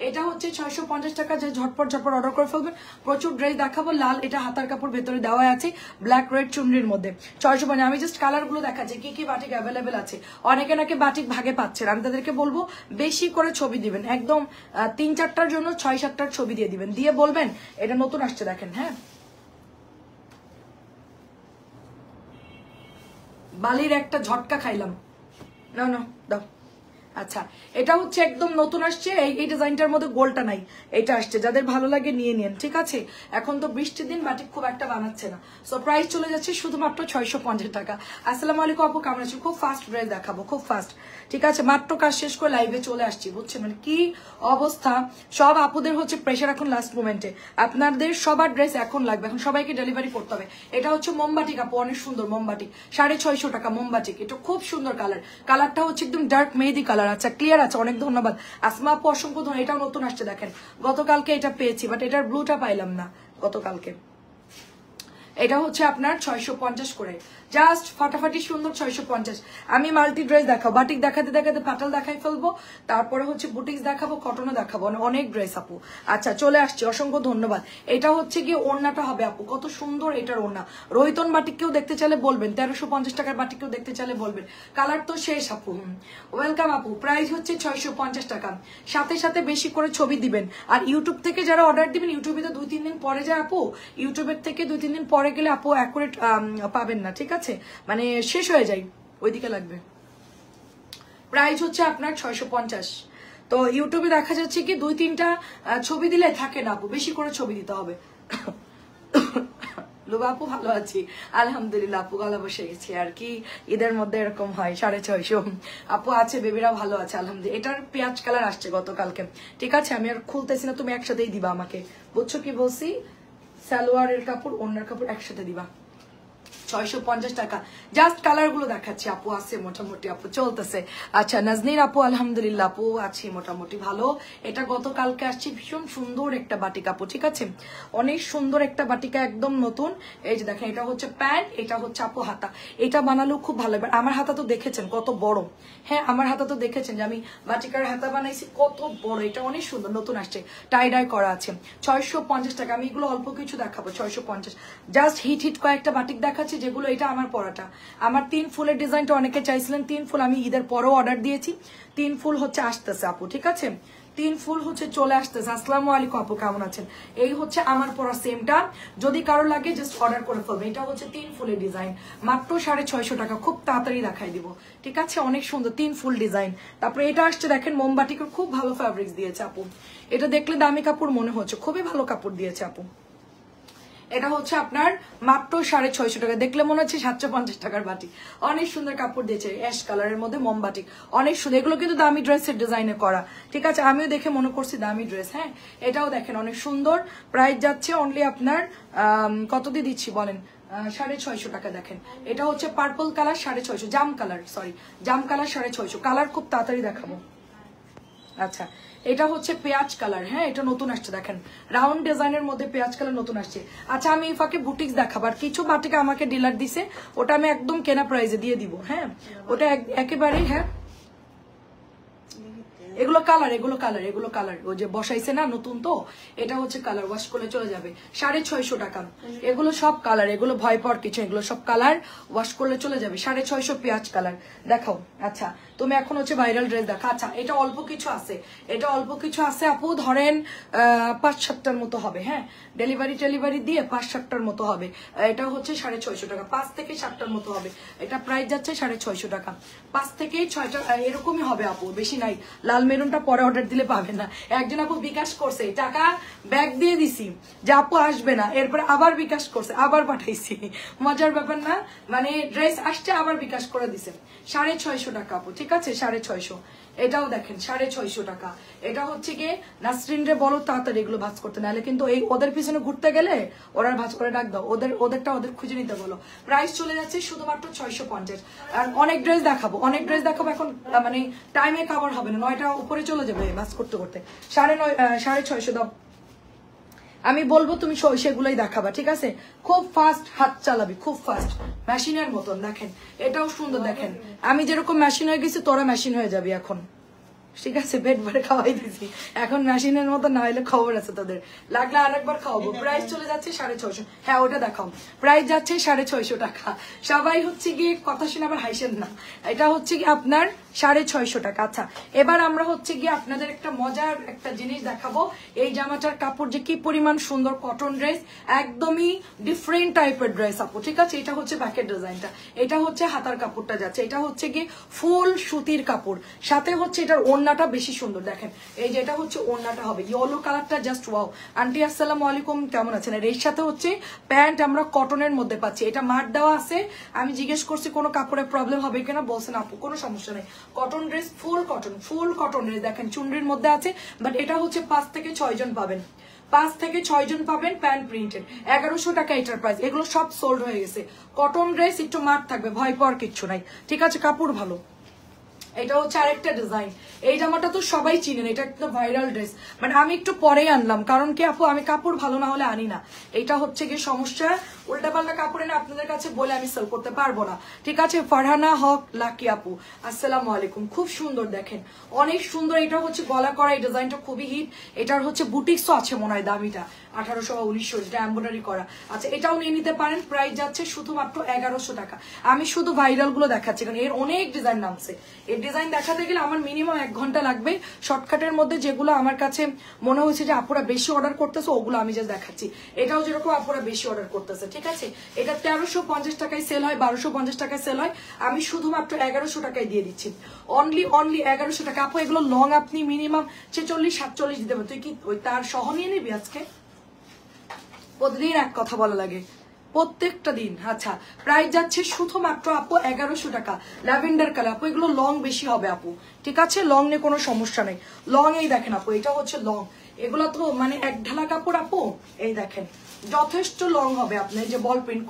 এটা হচ্ছে 650 টাকা, যে ঝটপট ঝটপট অর্ডার করে ফেলবেন। প্রচুর ড্রেস দেখাবো, লাল এটা হাতার কাপড় ভেতরে দেওয়া আছে ব্ল্যাক রেড চুনরির মধ্যে 650। আমি জাস্ট কালার গুলো দেখাচ্ছি কি কি বাটিক অ্যাভেলেবেল আছে। অনেকে নাকি বাটিক ভাগে পাচ্ছেন, আমি তাদেরকে বলবো বেশি করে ছবি দিবেন, একদম 3-4টার জন্য 6-7টার ছবি দিয়ে দিবেন, দিয়ে বলবেন এটা নতুন আসছে দেখেন। হ্যাঁ, বালির একটা ঝটকা খাইলাম। না না দাও। আচ্ছা, এটা হচ্ছে একদম নতুন আসছে, এই ডিজাইনটার মধ্যে গোলটা নাই, এটা আসছে। যাদের ভালো লাগে নিয়ে নিন, ঠিক আছে। এখন তো বৃষ্টির দিন, বাটিক খুব একটা বানাচ্ছে না, সো প্রাইস চলে যাচ্ছে শুধুমাত্র 650 টাকা। আসসালামু আলাইকুম আপু, কেমন আছেন? খুব ফাস্ট ড্রেস দেখাবো, খুব ফাস্ট, ঠিক আছে। মাত্র কাজ শেষ করে লাইভে চলে আসছি, বুঝছেন মানে কি অবস্থা। সব আপুদের হচ্ছে প্রেশার এখন লাস্ট মোমেন্টে, আপনাদের সবার ড্রেস এখন লাগবে, এখন সবাইকে ডেলিভারি করতে হবে। এটা হচ্ছে মোমবাটিক আপু, অনেক সুন্দর মোমবাটিক, 650 টাকা মোমবাটিক। এটা খুব সুন্দর কালার, কালারটা হচ্ছে একদম ডার্ক মেহেদি কালার। আচ্ছা, ক্লিয়ার আছে, অনেক ধন্যবাদ আসমা আপু, অসংখ্য ধন্যবাদ। এটাও নতুন আসছে দেখেন, গতকালকে এটা পেয়েছি, বাট এটার ব্লুটা পাইলাম না গতকালকে। এটা হচ্ছে আপনার 650 করে, জাস্ট ফাটাফাটি সুন্দর 650। আমি মাল্টি ড্রেস দেখাবো, বাটিক দেখাতে দেখাতে পাটাল দেখাই ফেলবো, তারপরে হচ্ছে বুটিক্স দেখাবো, কটনও দেখাবো, অনেক ড্রেস আপু। আচ্ছা চলে আসছি, অসংখ্য ধন্যবাদ। এটা হচ্ছে গিয়ে ওড়নাটা হবে আপু, কত সুন্দর এটার ওড়না। রোহিতন বাটিক কেউ দেখতে চাইলে বলবেন, 1350 টাকার বাটিক কেউ দেখতে চাইলে বলবেন। কালার তো শেষ আপু। ওয়েলকাম আপু, প্রাইস হচ্ছে 650 টাকা। সাথে সাথে বেশি করে ছবি দিবেন। আর ইউটিউব থেকে যারা অর্ডার দিবেন, ইউটিউবে তো 2-3 দিন পরে যায় আপু, ইউটিউবের থেকে 2-3 দিন পরে গেলে আপু অ্যাকুরেট পাবেন না, ঠিক আছে, মানে শেষ হয়ে যায়, ওইদিকে লাগবে। প্রাইস হচ্ছে আপনার 650। তো ইউটিউবে দেখা যাচ্ছে কি 2-3টা ছবি দিলে থাকে না আপু, বেশি করে ছবি দিতে হবে। লুবা আপু ভালো আছি আলহামদুলিল্লাহ আপু, গলা বসে গেছি আর কি, ঈদের মধ্যে এরকম হয়। 650 আপু আছে, বেবিরা ভালো আছে আলহামদুলিল্লাহ। এটার পেঁয়াজ কালার আসছে গতকালকে, ঠিক আছে, আমি আর খুলতেছি না, তুমি একসাথেই দিবা আমাকে, বুঝছো কি বলছি। সালোয়ারের কাপড় ওড়নার কাপড় একসাথে দিবা। 650 টাকা, জাস্ট কালার গুলো দেখাচ্ছি আপু, আছে মোটামুটি আপু, চলতেছে। আচ্ছা নাজনীর আপু আলহামদুলিল্লাহ আপু আছি মোটামুটি ভালো। এটা গতকালকে আসছে, ভীষণ সুন্দর একটা বাটিকা আপু, ঠিক আছে, অনেক সুন্দর একটা বাটিকা, একদম নতুন। এই যে দেখেন, এটা হচ্ছে প্যান্ট, এটা হচ্ছে আপু হাতা। এটা বানালেও খুব ভালো লাগবে। আমার হাতা তো দেখেছেন কত বড়, হ্যাঁ আমার হাতা তো দেখেছেন যে আমি বাটিকার হাতা বানাইছি, কত বড়। এটা অনেক সুন্দর, নতুন আসছে, টাই ডাই করা আছে। 650 টাকা। আমি এগুলো অল্প কিছু দেখাবো, 650। জাস্ট হিট হিট কয়েকটা বাটিক দেখাচ্ছি যেগুলো, এটা আমার পরাটা, আমার 3 ফুলের ডিজাইনটা অনেকে চাইছিলেন, 3 ফুল আমি ঈদের পরেও অর্ডার দিয়েছি, 3 ফুল হচ্ছে আসতেছে আপু, ঠিক আছে, 3 ফুল হচ্ছে চলে আসতেছে। আসসালামু আলাইকুম আপু, কেমন আছেন? এই হচ্ছে আমার পরা সেমটা, যদি কারো লাগে জাস্ট অর্ডার করে ফেলবে। এটা হচ্ছে 3 ফুলের ডিজাইন, মাত্র 650 টাকা, খুব তাড়াতাড়ি দেখাই দিব, ঠিক আছে, অনেক সুন্দর 3 ফুল ডিজাইন। তারপরে এটা আসছে দেখেন, মোমবাটিকের খুব ভালো ফ্যাব্রিক্স দিয়েছে আপু, এটা দেখলে দামি কাপড় মনে হচ্ছে, খুবই ভালো কাপড় দিয়েছে আপু। এটা হচ্ছে আপনার মাত্র 650 টাকা, দেখলে মনে হচ্ছে 750 টাকার বাটি, অনেক সুন্দর কাপড় দিয়েছে, অ্যাশ কালারের মধ্যে মোমবাটিক, অনেক সুন্দর। এগুলো কিন্তু দামি ড্রেসের ডিজাইনে করা, ঠিক আছে, আমিও দেখে মনে করছি দামি ড্রেস। হ্যাঁ, এটাও দেখেন অনেক সুন্দর, প্রাইস যাচ্ছে অনলি আপনার কত দিয়ে দিচ্ছি বলেন, 650 টাকা। দেখেন এটা হচ্ছে পার্পল কালার, 650, জাম কালার, সরি জাম কালার, 650। কালার খুব তাড়াতাড়ি দেখাবো। আচ্ছা, এটা হচ্ছে পেঁয়াজ কালার, হ্যাঁ এটা নতুন আসছে, দেখেন রাউন্ড ডিজাইনের মধ্যে পেঁয়াজ কালার নতুন আসছে। আচ্ছা, আমি এই ফাঁকে বুটিক্স দেখাবার, কিছু বাটিকা আমাকে ডিলার দিছে, ওটা আমি একদম কেনা প্রাইসে দিয়ে দিব। হ্যাঁ, ওটা একেবারেই, হ্যাঁ এগুলো কালার, এগুলো কালার, এগুলো কালার, ওই যে বসাইছে না নতুন, তো এটা হচ্ছে কালার, ওয়াশ করলে চলে যাবে। 650 টাকা, এগুলো সব কালার, এগুলো ভয় পাওয়ার কিছু, এগুলো সব কালার, ওয়াশ করলে চলে যাবে। 650 পেঁয়াজ কালার দেখাও। আচ্ছা, তুমি এখন হচ্ছে ভাইরাল ড্রেস দেখা। আচ্ছা, এটা অল্প কিছু আছে, এটা অল্প কিছু আছে আপু, ধরেন 5-7টার মতো হবে। হ্যাঁ, ডেলিভারি দিয়ে 5-7টার মতো হবে। এটা হচ্ছে 650 টাকা, 5 থেকে 7টার মতো হবে। এটা প্রাইস যাচ্ছে 650 টাকা, 5 থেকে 6টা এরকমই হবে আপু, বেশি নাই। লাল মেরুনটা পরে অর্ডার দিলে পাবে না। একজন আপু বিকাশ করছে, টাকা ব্যাগ দিয়ে দিছি যে আপু আসবে না, এরপরে আবার বিকাশ করছে, আবার পাঠাইছি, মজার ব্যাপার না, মানে ড্রেস আসছে আবার বিকাশ করে দিছে। 650 টাকা আপু, ঠিক আছে, 650। এটাও দেখেন 650 টাকা। এটা হচ্ছে গিয়ে নাসরিন রে বলো তাড়াতাড়ি এগুলো ভাঁজ করতে, নাহলে কিন্তু এই ওদের পিছনে ঘুরতে গেলে ওরা ভাঁজ করে ডাক দাও, ওদেরটা ওদের খুঁজে নিতে বলো। প্রাইস চলে যাচ্ছে শুধুমাত্র 650। আর অনেক ড্রেস দেখাবো, অনেক ড্রেস দেখাবো, এখন মানে টাইমে কাভার হবে না, 9টা উপরে চলে যাবে ভাঁজ করতে করতে। 650 দাও, আমি বলবো তুমি সেগুলোই দেখাবা, ঠিক আছে, খুব ফাস্ট হাত চালাবি, খুব ফাস্ট, মেশিনের মতন। দেখেন এটাও সুন্দর, দেখেন আমি যেরকম মেশিন হয়ে গেছি তোরা মেশিন হয়ে যাবি এখন। ঠিক আছে, পেট ভরে খাওয়াই দিছি, এখন মেশিনের মতো না হলে খবর আছে তোদের, লাগলে আরেকবার খাওয়াবো। প্রাইস চলে যাচ্ছে 650। হ্যাঁ ওটা দেখাও, প্রাইস যাচ্ছে 650 টাকা। সবাই হচ্ছে গিয়ে কথা শুনে আবার হাসেন না, এটা হচ্ছে গিয়ে আপনার 650 টাকা। আচ্ছা এবার আমরা হচ্ছে গিয়ে আপনাদের একটা মজার একটা জিনিস দেখাবো। এই জামাটার কাপড় যে কি পরিমাণ সুন্দর, কটন ড্রেস, একদমই ডিফারেন্ট টাইপের ড্রেস আপু, ঠিক আছে। এটা হচ্ছে ব্যাকের ডিজাইনটা, এটা হচ্ছে হাতার কাপড়টা যাচ্ছে, এটা হচ্ছে গিয়ে ফুল সুতির কাপড়, সাথে হচ্ছে এটার ওড়নাটা বেশি সুন্দর। দেখেন এই যে এটা হচ্ছে ওড়নাটা হবে ইয়েলো কালারটা, জাস্ট ওয়াও। আন্টি আসসালামু আলাইকুম, কেমন আছেন? আর এর সাথে হচ্ছে প্যান্ট আমরা কটনের মধ্যে পাচ্ছি, এটা মার দেওয়া আছে। আমি জিজ্ঞেস করছি কোনো কাপড়ের প্রবলেম হবে কিনা, বলছেন আপু কোনো সমস্যা নেই, কটন ড্রেস, ফুল কটন ড্রেস। দেখেন চুনরির মধ্যে আছে, বাট এটা হচ্ছে 5 থেকে 6 জন পাবেন, 5 থেকে 6 জন পাবেন, প্যান্ট প্রিন্টেড। 1100 টাকা এটার প্রাইস। এগুলো সব সোল্ড হয়ে গেছে, কটন ড্রেস, একটু মার থাকবে, ভয় পাওয়ার কিচ্ছু নাই, ঠিক আছে, কাপড় ভালো। এটা হচ্ছে আরেকটা ডিজাইন, এই জামাটা তো সবাই চিনেন, এটা একটা ভাইরাল ড্রেস, মানে আমি একটু পরেই আনলাম, কারণ কি আপু আমি কাপড় ভালো না হলে আনি না, এটা হচ্ছে গিয়ে সমস্যা। উল্টাপাল্টা কাপড় এনে আপনাদের কাছে বলে আমি সেল করতে পারবো না, ঠিক আছে। ফারহানা হক লাকি আপু আসসালামু আলাইকুম, খুব সুন্দর, দেখেন অনেক সুন্দর। এটা হচ্ছে গলা করা, এই ডিজাইনটা খুবই হিট। এটার হচ্ছে বুটিক্সও আছে মনে হয়, দামিটা 1800 বা 1900, যেটা এমব্রয়ডারি করা। আচ্ছা এটাও নিয়ে নিতে পারেন, প্রাইস যাচ্ছে শুধুমাত্র 1100 টাকা। আমি শুধু ভাইরাল গুলো দেখাচ্ছি, কারণ এর অনেক ডিজাইন নামছে, এর ডিজাইন দেখাতে গেলে আমার মিনিমাম 1 ঘন্টা লাগবে। শর্টকাটের মধ্যে যেগুলো আমার কাছে মনে হয়েছে যে আপুরা বেশি অর্ডার করতেছে, ওগুলো আমি জাস্ট দেখাচ্ছি। এটাও যেরকম আপুরা বেশি অর্ডার করতেছে, ঠিক আছে। এটা 1350 টাকায় সেল হয়, 1250 টাকায় সেল হয়, আমি শুধুমাত্র 1100 টাকায় দিয়ে দিচ্ছি, অনলি 1100 টাকা। আপু এগুলো লং আপনি মিনিমাম 46-47 দিতে পারেন। তুই কি ওই তার সহ নিয়ে নিবি আজকে? প্রতিদিন এক কথা বলা লাগে, প্রত্যেকটা দিন। আচ্ছা প্রাইস যাচ্ছে শুধুমাত্র আপু 1100 টাকা, ল্যাভেন্ডার কালার। আপু এগুলো লং বেশি হবে আপু, ঠিক আছে, লং নিয়ে কোনো সমস্যা নেই। লং এই দেখেন আপু, এটা হচ্ছে লং, এগুলো তো মানে এক ঢালা কাপড় আপু, এই দেখেন যথেষ্ট লং হবে। আপনার যে বল প্রিন্ট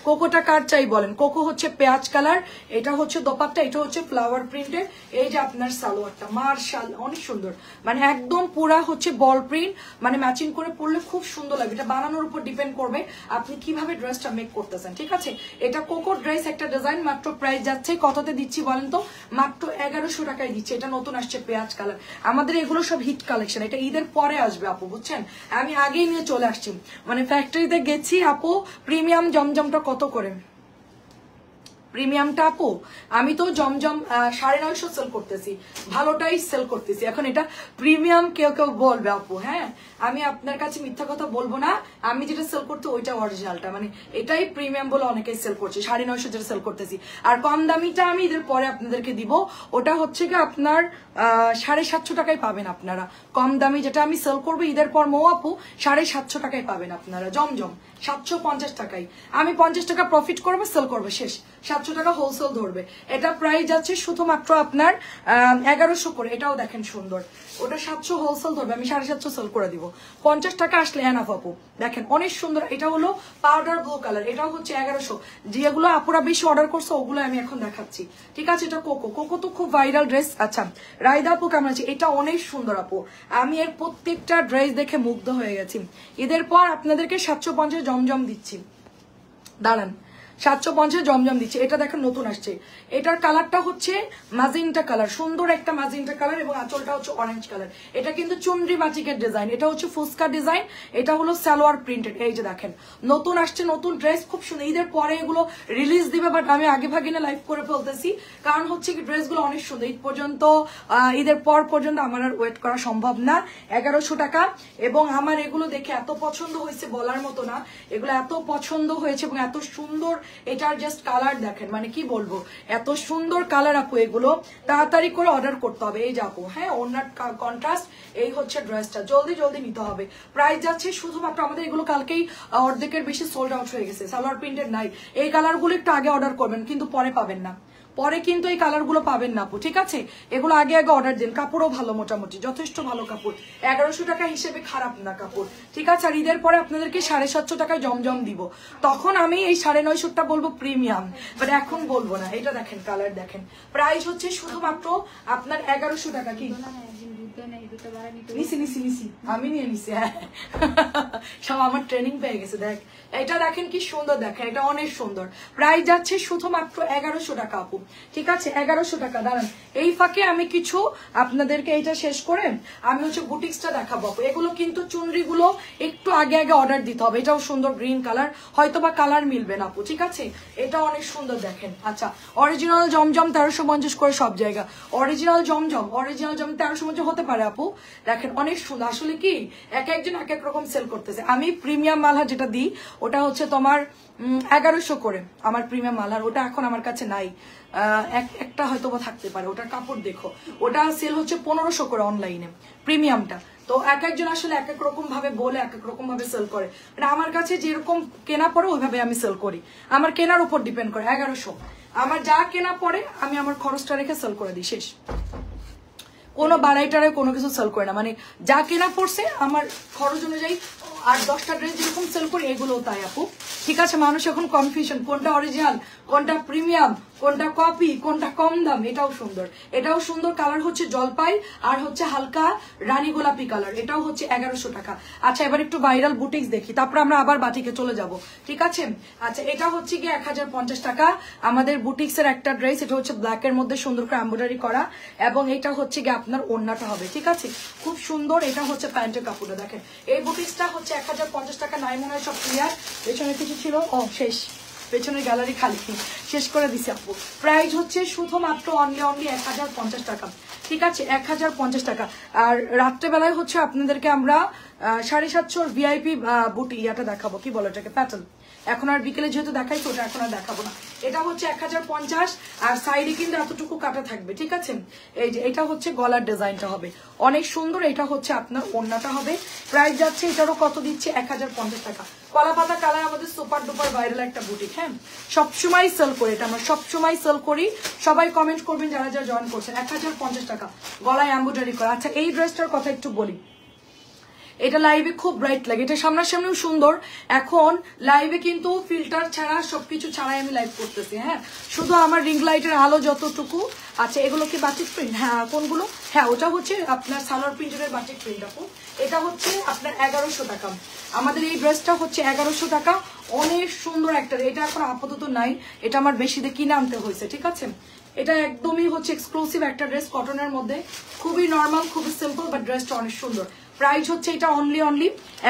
কোকোটা কার চাই বলেন, কোকো হচ্ছে পেঁয়াজ কালার, এটা হচ্ছে দোপাট্টা, এটা হচ্ছে ফ্লাওয়ার প্রিন্টের। এই যে আপনার সালোয়ারটা মার্শাল অনেক সুন্দর, মানে একদম পুরা হচ্ছে বল প্রিন্ট, মানে ম্যাচিং করে পরলে খুব সুন্দর লাগবে। এটা বানানোর উপর ডিপেন্ড করবে আপনি কিভাবে ড্রেসটা মেক করতেছেন, ঠিক আছে। এটা কোকো ড্রেস একটা ডিজাইন, মাত্র প্রাইস যাচ্ছে কততে দিচ্ছি বলেন তো, মাত্র 1100 টাকায় দিচ্ছি। এটা নতুন আসছে পেঁয়াজ কালার, আমাদের এগুলো সব হিট কালেকশন, এটা ঈদের পরে আসবে আপু, বুঝছেন, আমি আগেই নিয়ে চলে আসছি। মানে ফ্যাক্টরিতে গেছি আপু, প্রিমিয়াম জমজমটা কত করে? প্রিমিয়ামটা আপু আমি তো জমজম 950 সেল করতেছি, ভালোটাই সেল করতেছি। এখন এটা প্রিমিয়াম কেউ কেউ বলবে আপু, হ্যাঁ আমি আপনার কাছে মিথ্যা কথা বলবো না, আমি যেটা সেল করতে ওইটা অরিজিনালটা, মানে এটাই প্রিমিয়াম বলে অনেকেই সেল করছে, 950 যেটা সেল করতেছি। আর কম দামিটা আমি এদের পরে আপনাদেরকে দিব, ওটা হচ্ছে কি আপনার 750 টাকায় পাবেন আপনারা। কম দামি যেটা আমি সেল করবো ঈদের পর মৌ আপু 750 টাকায় পাবেন আপনারা। জমজম 750 টাকায়, আমি 50 টাকা প্রফিট করবো, সেল করবো, শেষ। 700 টাকা হোলসেল ধরবে। এটা প্রাইস যাচ্ছে শুধুমাত্র আপনার 1100 করে। এটাও দেখেন সুন্দর, ওটা 700 হোলসেল ধরবে, আমি 750 সেল করে দিব। 50 টাকা আসলে এনাফ আপু, দেখেন অনেক সুন্দর। এটা হলো পাউডার ব্লু কালার, এটাও হচ্ছে 1100। যেগুলো আপুরা বেশি অর্ডার করছে ওগুলো আমি এখন দেখাচ্ছি, ঠিক আছে। এটা কোকো তো খুব ভাইরাল ড্রেস। আচ্ছা রাইদা আপু কেমন আছে? এটা অনেক সুন্দর আপু, আমি এর প্রত্যেকটা ড্রেস দেখে মুগ্ধ হয়ে গেছি। ঈদের পর আপনাদেরকে 750 জমজম দিচ্ছি, দাঁড়ান 750 জমজম দিচ্ছে। এটা দেখেন নতুন আসছে, এটার কালারটা হচ্ছে ম্যাজেন্টা কালার, সুন্দর একটা ম্যাজেন্টা কালার, এবং আঁচলটা হচ্ছে অরেঞ্জ কালার। এটা কিন্তু চুনরি বাটিকের ডিজাইন, এটা হচ্ছে ফুসকা ডিজাইন, এটা হলো সালোয়ার প্রিন্টেড। এই যে দেখেন নতুন আসছে, নতুন ড্রেস, খুব সুন্দর। ঈদের পরে এগুলো রিলিজ দিবে, বাট আমি আগে ভাগে না লাইভ করে ফেলতেছি, কারণ হচ্ছে কি ড্রেসগুলো অনেক সুন্দর। ঈদ পর্যন্ত, ঈদের পর পর্যন্ত আমার আর ওয়েট করা সম্ভব না। 1100 টাকা, এবং আমার এগুলো দেখে এত পছন্দ হয়েছে বলার মতো না, এগুলো এত পছন্দ হয়েছে এবং এত সুন্দর। এটার জাস্ট কালার দেখেন, মানে কি বলবো, এত সুন্দর কালার আপু, এগুলো তাড়াতাড়ি করে অর্ডার করতে হবে। এই যে আপু, হ্যাঁ ওনার কন্ট্রাস্ট, এই হচ্ছে ড্রেসটা, জলদি জলদি নিতে হবে। প্রাইস যাচ্ছে শুধুমাত্র, আমাদের এগুলো কালকেই অর্ধেকের বেশি সোল্ড আউট হয়ে গেছে, সালোয়ার প্রিন্টেড নাই। এই কালারগুলো একটু আগে অর্ডার করবেন, কিন্তু পরে পাবেন না, পরে কিন্তু এই কালারগুলো পাবেন না আপু, ঠিক আছে। এগুলো আগে আগে অর্ডার দিন, কাপড়ও ভালো, মোটামুটি যথেষ্ট ভালো কাপড়, 1100 টাকা হিসেবে খারাপ না কাপড়, ঠিক আছে। আর ঈদের পরে আপনাদেরকে 750 টাকায় জমজম দিব, তখন আমি এই 950টা বলবো প্রিমিয়াম, বাট এখন বলবো না। এটা দেখেন কালার দেখেন, প্রাইস হচ্ছে শুধুমাত্র আপনার 1100 টাকা। কি নিছি আমি নিয়ে নিছি। হ্যাঁ সব আমার ট্রেনিং পেয়ে গেছে। দেখ এটা দেখেন কি সুন্দর, দেখেন এটা অনেক সুন্দর। প্রাইস যাচ্ছে শুধুমাত্র 1100 টাকা আপু, ঠিক আছে 1100 টাকা। দাঁড়ান এই ফাঁকে আমি কিছু আপনাদেরকে এটা শেষ করে আমি হচ্ছে বুটিক্সটা দেখাবো আপু। এগুলো কিন্তু চুনরিগুলো একটু আগে আগে অর্ডার দিতে হবে। এটাও সুন্দর গ্রিন কালার, হয়তো বা কালার মিলবে না আপু, ঠিক আছে এটা অনেক সুন্দর দেখেন। আচ্ছা অরিজিনাল জমজম 1350 করে সব জায়গা, অরিজিনাল জমজম 1350 হতে পারে আপু। দেখেন অনেক সুন্দর। আসলে কি এক একজন এক এক রকম সেল করতেছে। আমি প্রিমিয়াম মালহার যেটা দিই ওটা হচ্ছে তোমার 1100 করে আমার প্রিমিয়াম মালহার, ওটা এখন আমার কাছে নাই, একটা হয়তো বা থাকতে পারে। ওটার কাপড় দেখো, ওটা সেল হচ্ছে 1500 করে অনলাইনে প্রিমিয়ামটা। তো এক একজন আসলে এক এক রকম ভাবে বলে এক এক রকম ভাবে সেল করে। মানে আমার কাছে যেরকম কেনা পড়ে ওইভাবে আমি সেল করি, আমার কেনার উপর ডিপেন্ড করে। 1100 আমার যা কেনা পড়ে আমি আমার খরচটা রেখে সেল করে দিই, শেষ। কোনো বাড়াইটারে কোনো কিছু সেল করে না, মানে যা কেনা পড়ছে আমার খরচ অনুযায়ী। আর 10টা ড্রেস যেরকম সেল করি এগুলোও তাই আপু, ঠিক আছে। মানুষ এখন কনফিউশন কোনটা অরিজিনাল কোনটা প্রিমিয়াম কোনটা কপি কোনটা কম দাম। এটাও সুন্দর, এটাও সুন্দর কালার হচ্ছে জলপাই আর হচ্ছে হালকা রানী গোলাপি কালার, এটাও হচ্ছে 1100 টাকা। আচ্ছা এবার একটু ভাইরাল বুটিক্স দেখি, তারপর আমরা আবার বাটিকে চলে যাব, ঠিক আছে। আচ্ছা এটা হচ্ছে গিয়ে 1050 টাকা আমাদের বুটিক্সের একটা ড্রেস। এটা হচ্ছে ব্ল্যাক এর মধ্যে সুন্দর করে এমব্রয়ডারি করা, এবং এটা হচ্ছে গিয়ে আপনার ওড়নাটা হবে, ঠিক আছে খুব সুন্দর। এটা হচ্ছে প্যান্টের কাপড়টা দেখেন। এই বুটিক্সটা হচ্ছে 1050 টাকা। নাই মনে হয় সব ক্লিয়ার। পেছনে কিছু ছিল, ও শেষ, পেছনের গ্যালারি খালি, শেষ করে দিছি আপু। প্রাইস হচ্ছে শুধুমাত্র অনলি 1050 টাকা, ঠিক আছে 1050 টাকা। আর রাত্রেবেলায় হচ্ছে আপনাদেরকে আমরা 750 ভিআইপি বুটি ইয়াটা দেখাবো, কি বলো এটাকে, প্যাটেল। এখন আর বিকেলে যেহেতু দেখাই তো ওটা এখন আর দেখাবো না। এটা হচ্ছে 1050 আর সাইডে কিন্তু এতটুকু কাটা থাকবে, ঠিক আছে। এই যে এটা হচ্ছে গলার ডিজাইনটা হবে অনেক সুন্দর। এটা হচ্ছে আপনার ওড়নাটা হবে। প্রাইস যাচ্ছে এটারও কত দিচ্ছে 1050 টাকা। কলা পাতা কালার আমাদের সুপার ডুপার ভাইরাল একটা বুটিক, হ্যাঁ সবসময় সেল করি এটা, আমরা সবসময় সেল করি। সবাই কমেন্ট করবেন যারা যারা জয়েন করছেন। 1050 টাকা গলায় এমব্রয়ডারি করা। আচ্ছা এই ড্রেসটার কথা একটু বলি, এটা লাইভে খুব ব্রাইট লাগে, এটা সামনাসামনিও সুন্দর। এখন লাইভে কিন্তু ফিল্টার ছাড়া সবকিছু ছাড়াই আমি লাইভ করতেছি, হ্যাঁ শুধু আমার রিং লাইটের আলো যতটুকু। আচ্ছা এগুলো কি বাটিক প্রিন্ট? হ্যাঁ কোনগুলো? হ্যাঁ ওটা হচ্ছে আপনার সালোয়ার প্রিন্টের বাটিক প্রিন্ট আপু। এটা হচ্ছে আপনার 1100 টাকা। আমাদের এই ড্রেসটা হচ্ছে 1100 টাকা, অনেক সুন্দর একটা। এটা এখন আপাতত নাই, এটা আমার বেশি দিয়ে কিনে আনতে হয়েছে, ঠিক আছে। এটা একদমই হচ্ছে এক্সক্লুসিভ একটা ড্রেস, কটনের মধ্যে, খুবই নর্মাল খুবই সিম্পল, বাট ড্রেসটা অনেক সুন্দর। প্রাইস হচ্ছে এটা অনলি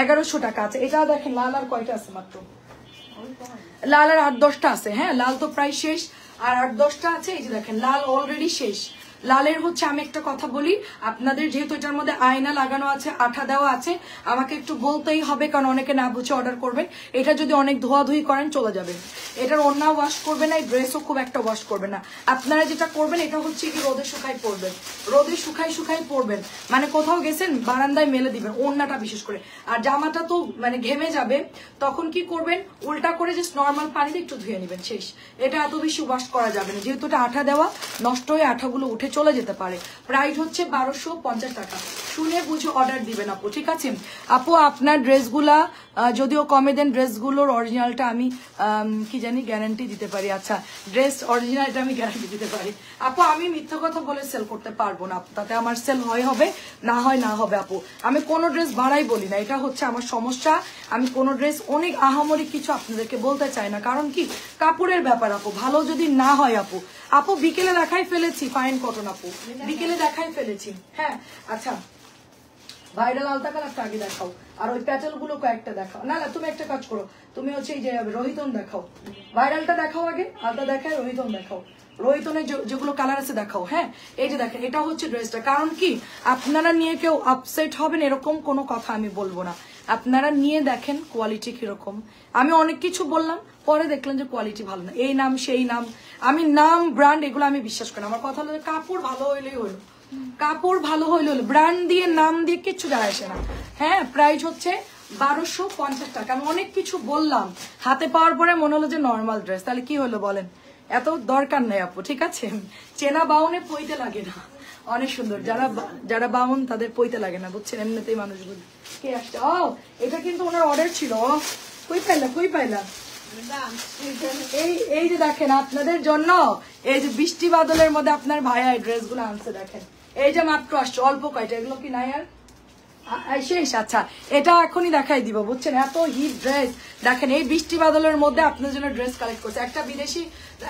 1100 টাকা আছে। এটা দেখেন লাল আর কয়টা আছে, মাত্র লাল আর 8-10টা আছে। হ্যাঁ লাল তো প্রায় শেষ, আর 8-10টা আছে। এই যে দেখেন লাল অলরেডি শেষ। লালের হচ্ছে আমি একটা কথা বলি আপনাদের, যেহেতু এটার মধ্যে আয়না লাগানো আছে, আঠা দেওয়া আছে, আমাকে একটু বলতেই হবে, কারণ অনেকে না বুঝে অর্ডার করবেন। এটা যদি অনেক ধোয়াধুয়ি করেন চলে যাবে, এটার ওড়না ওয়াশ করবে না, এই ড্রেসও খুব একটা ওয়াশ করবে না। আপনারা যেটা করবেন এটা হচ্ছে কি রোদে শুকাই পরবেন, রোদে শুকাই পরবেন, মানে কোথাও গেছেন বারান্দায় মেলে দিবেন ওড়নাটা বিশেষ করে। আর জামাটা তো মানে ঘেমে যাবে, তখন কি করবেন উল্টা করে জাস্ট নর্মাল পানিতে একটু ধুয়ে নেবেন, শেষ। এটা এত বেশি ওয়াশ করা যাবে না, যেহেতু এটা আঠা দেওয়া, নষ্ট হয়ে আঠাগুলো উঠে চলে যেতে পারে। প্রাইস হচ্ছে 1250 টাকা। শুনে বুঝে অর্ডার দিবেন আপু, ঠিক আছে আপু। আপনার ড্রেসগুলা যদিও কমে দেন, ড্রেসগুলোর অরিজিনালটা আমি কি জানি গ্যারান্টি দিতে পারি। আচ্ছা ড্রেস অরিজিনালটা আমি গ্যারান্টি দিতে পারি আপু। আমি মিথ্যা কথা বলে সেল করতে পারবো না, তাতে আমার সেল হবে না হয় না হবে আপু। আমি কোনো ড্রেস বাড়াই বলি না, এটা হচ্ছে আমার সমস্যা। আমি কোনো ড্রেস অনেক আহামরি কিছু আপনাদেরকে বলতে চাই না, কারণ কি কাপড়ের ব্যাপার আপু। ভালো যদি না হয় আপু বিকেলে দেখাই ফেলেছি ফাইন কটন আপু, বিকেলে দেখাই ফেলেছি। হ্যাঁ আচ্ছা ভাইরাল আলতা কালারটা আগে দেখাও, আর ওই প্যাটেল গুলো কয়েকটা দেখাও। না তুমি একটা কাজ করো, তুমি হচ্ছে এই যে রোহিতন দেখাও, ভাইরালটা দেখাও আগে, আলতা দেখায় রোহিতন দেখাও, রোহিতনের যেগুলো কালার আছে দেখাও। হ্যাঁ এই যে দেখেন এটা হচ্ছে ড্রেসটা। কারণ কি আপনারা নিয়ে কেউ আপসেট হবেন এরকম কোনো কথা আমি বলবো না, আপনারা নিয়ে দেখেন কোয়ালিটি কিরকম। আমি অনেক কিছু বললাম, পরে দেখলেন যে কোয়ালিটি ভালো না, এই নাম সেই নাম, আমি নাম ব্র্যান্ড এগুলো আমি বিশ্বাস করি। আমার কথা হলো কাপড় ভালো হইলেই হলো, কাপড় ভালো হইলে হলো, ব্র্যান্ড দিয়ে নাম দিয়ে কিচ্ছু যায় আসে না। হ্যাঁ প্রাইস হচ্ছে 1250 টাকা। আমি অনেক কিছু বললাম, হাতে পাওয়ার পরে মনে হলো যে নর্মাল ড্রেস, তাহলে কি হলো বলেন, এত দরকার নেই আপু, ঠিক আছে। চেনা বাউনে পইতে লাগে না, অনেক সুন্দর। যারা বাউন তাদের পইতে লাগে না, বুঝছেন, এমনিতেই মানুষগুলো। কে আসছে? ও এটা কিন্তু ওনার অর্ডার ছিল। কই পাইলা এই যে দেখেন আপনাদের জন্য, এই যে বৃষ্টি বাদলের মধ্যে আপনার ভাইয়া এই ড্রেসগুলো আনছে, দেখেন এই যে মাত্র আসছে, অল্প কয়টা, এগুলো কি নাই আর শেষ। আচ্ছা, এটা এখনই দেখাই দিব, বুঝছেন, এত হিট ড্রেস। দেখেন এই বৃষ্টি বাদলের মধ্যে আপনার জন্য ড্রেস কালেক্ট করছে। একটা বিদেশি,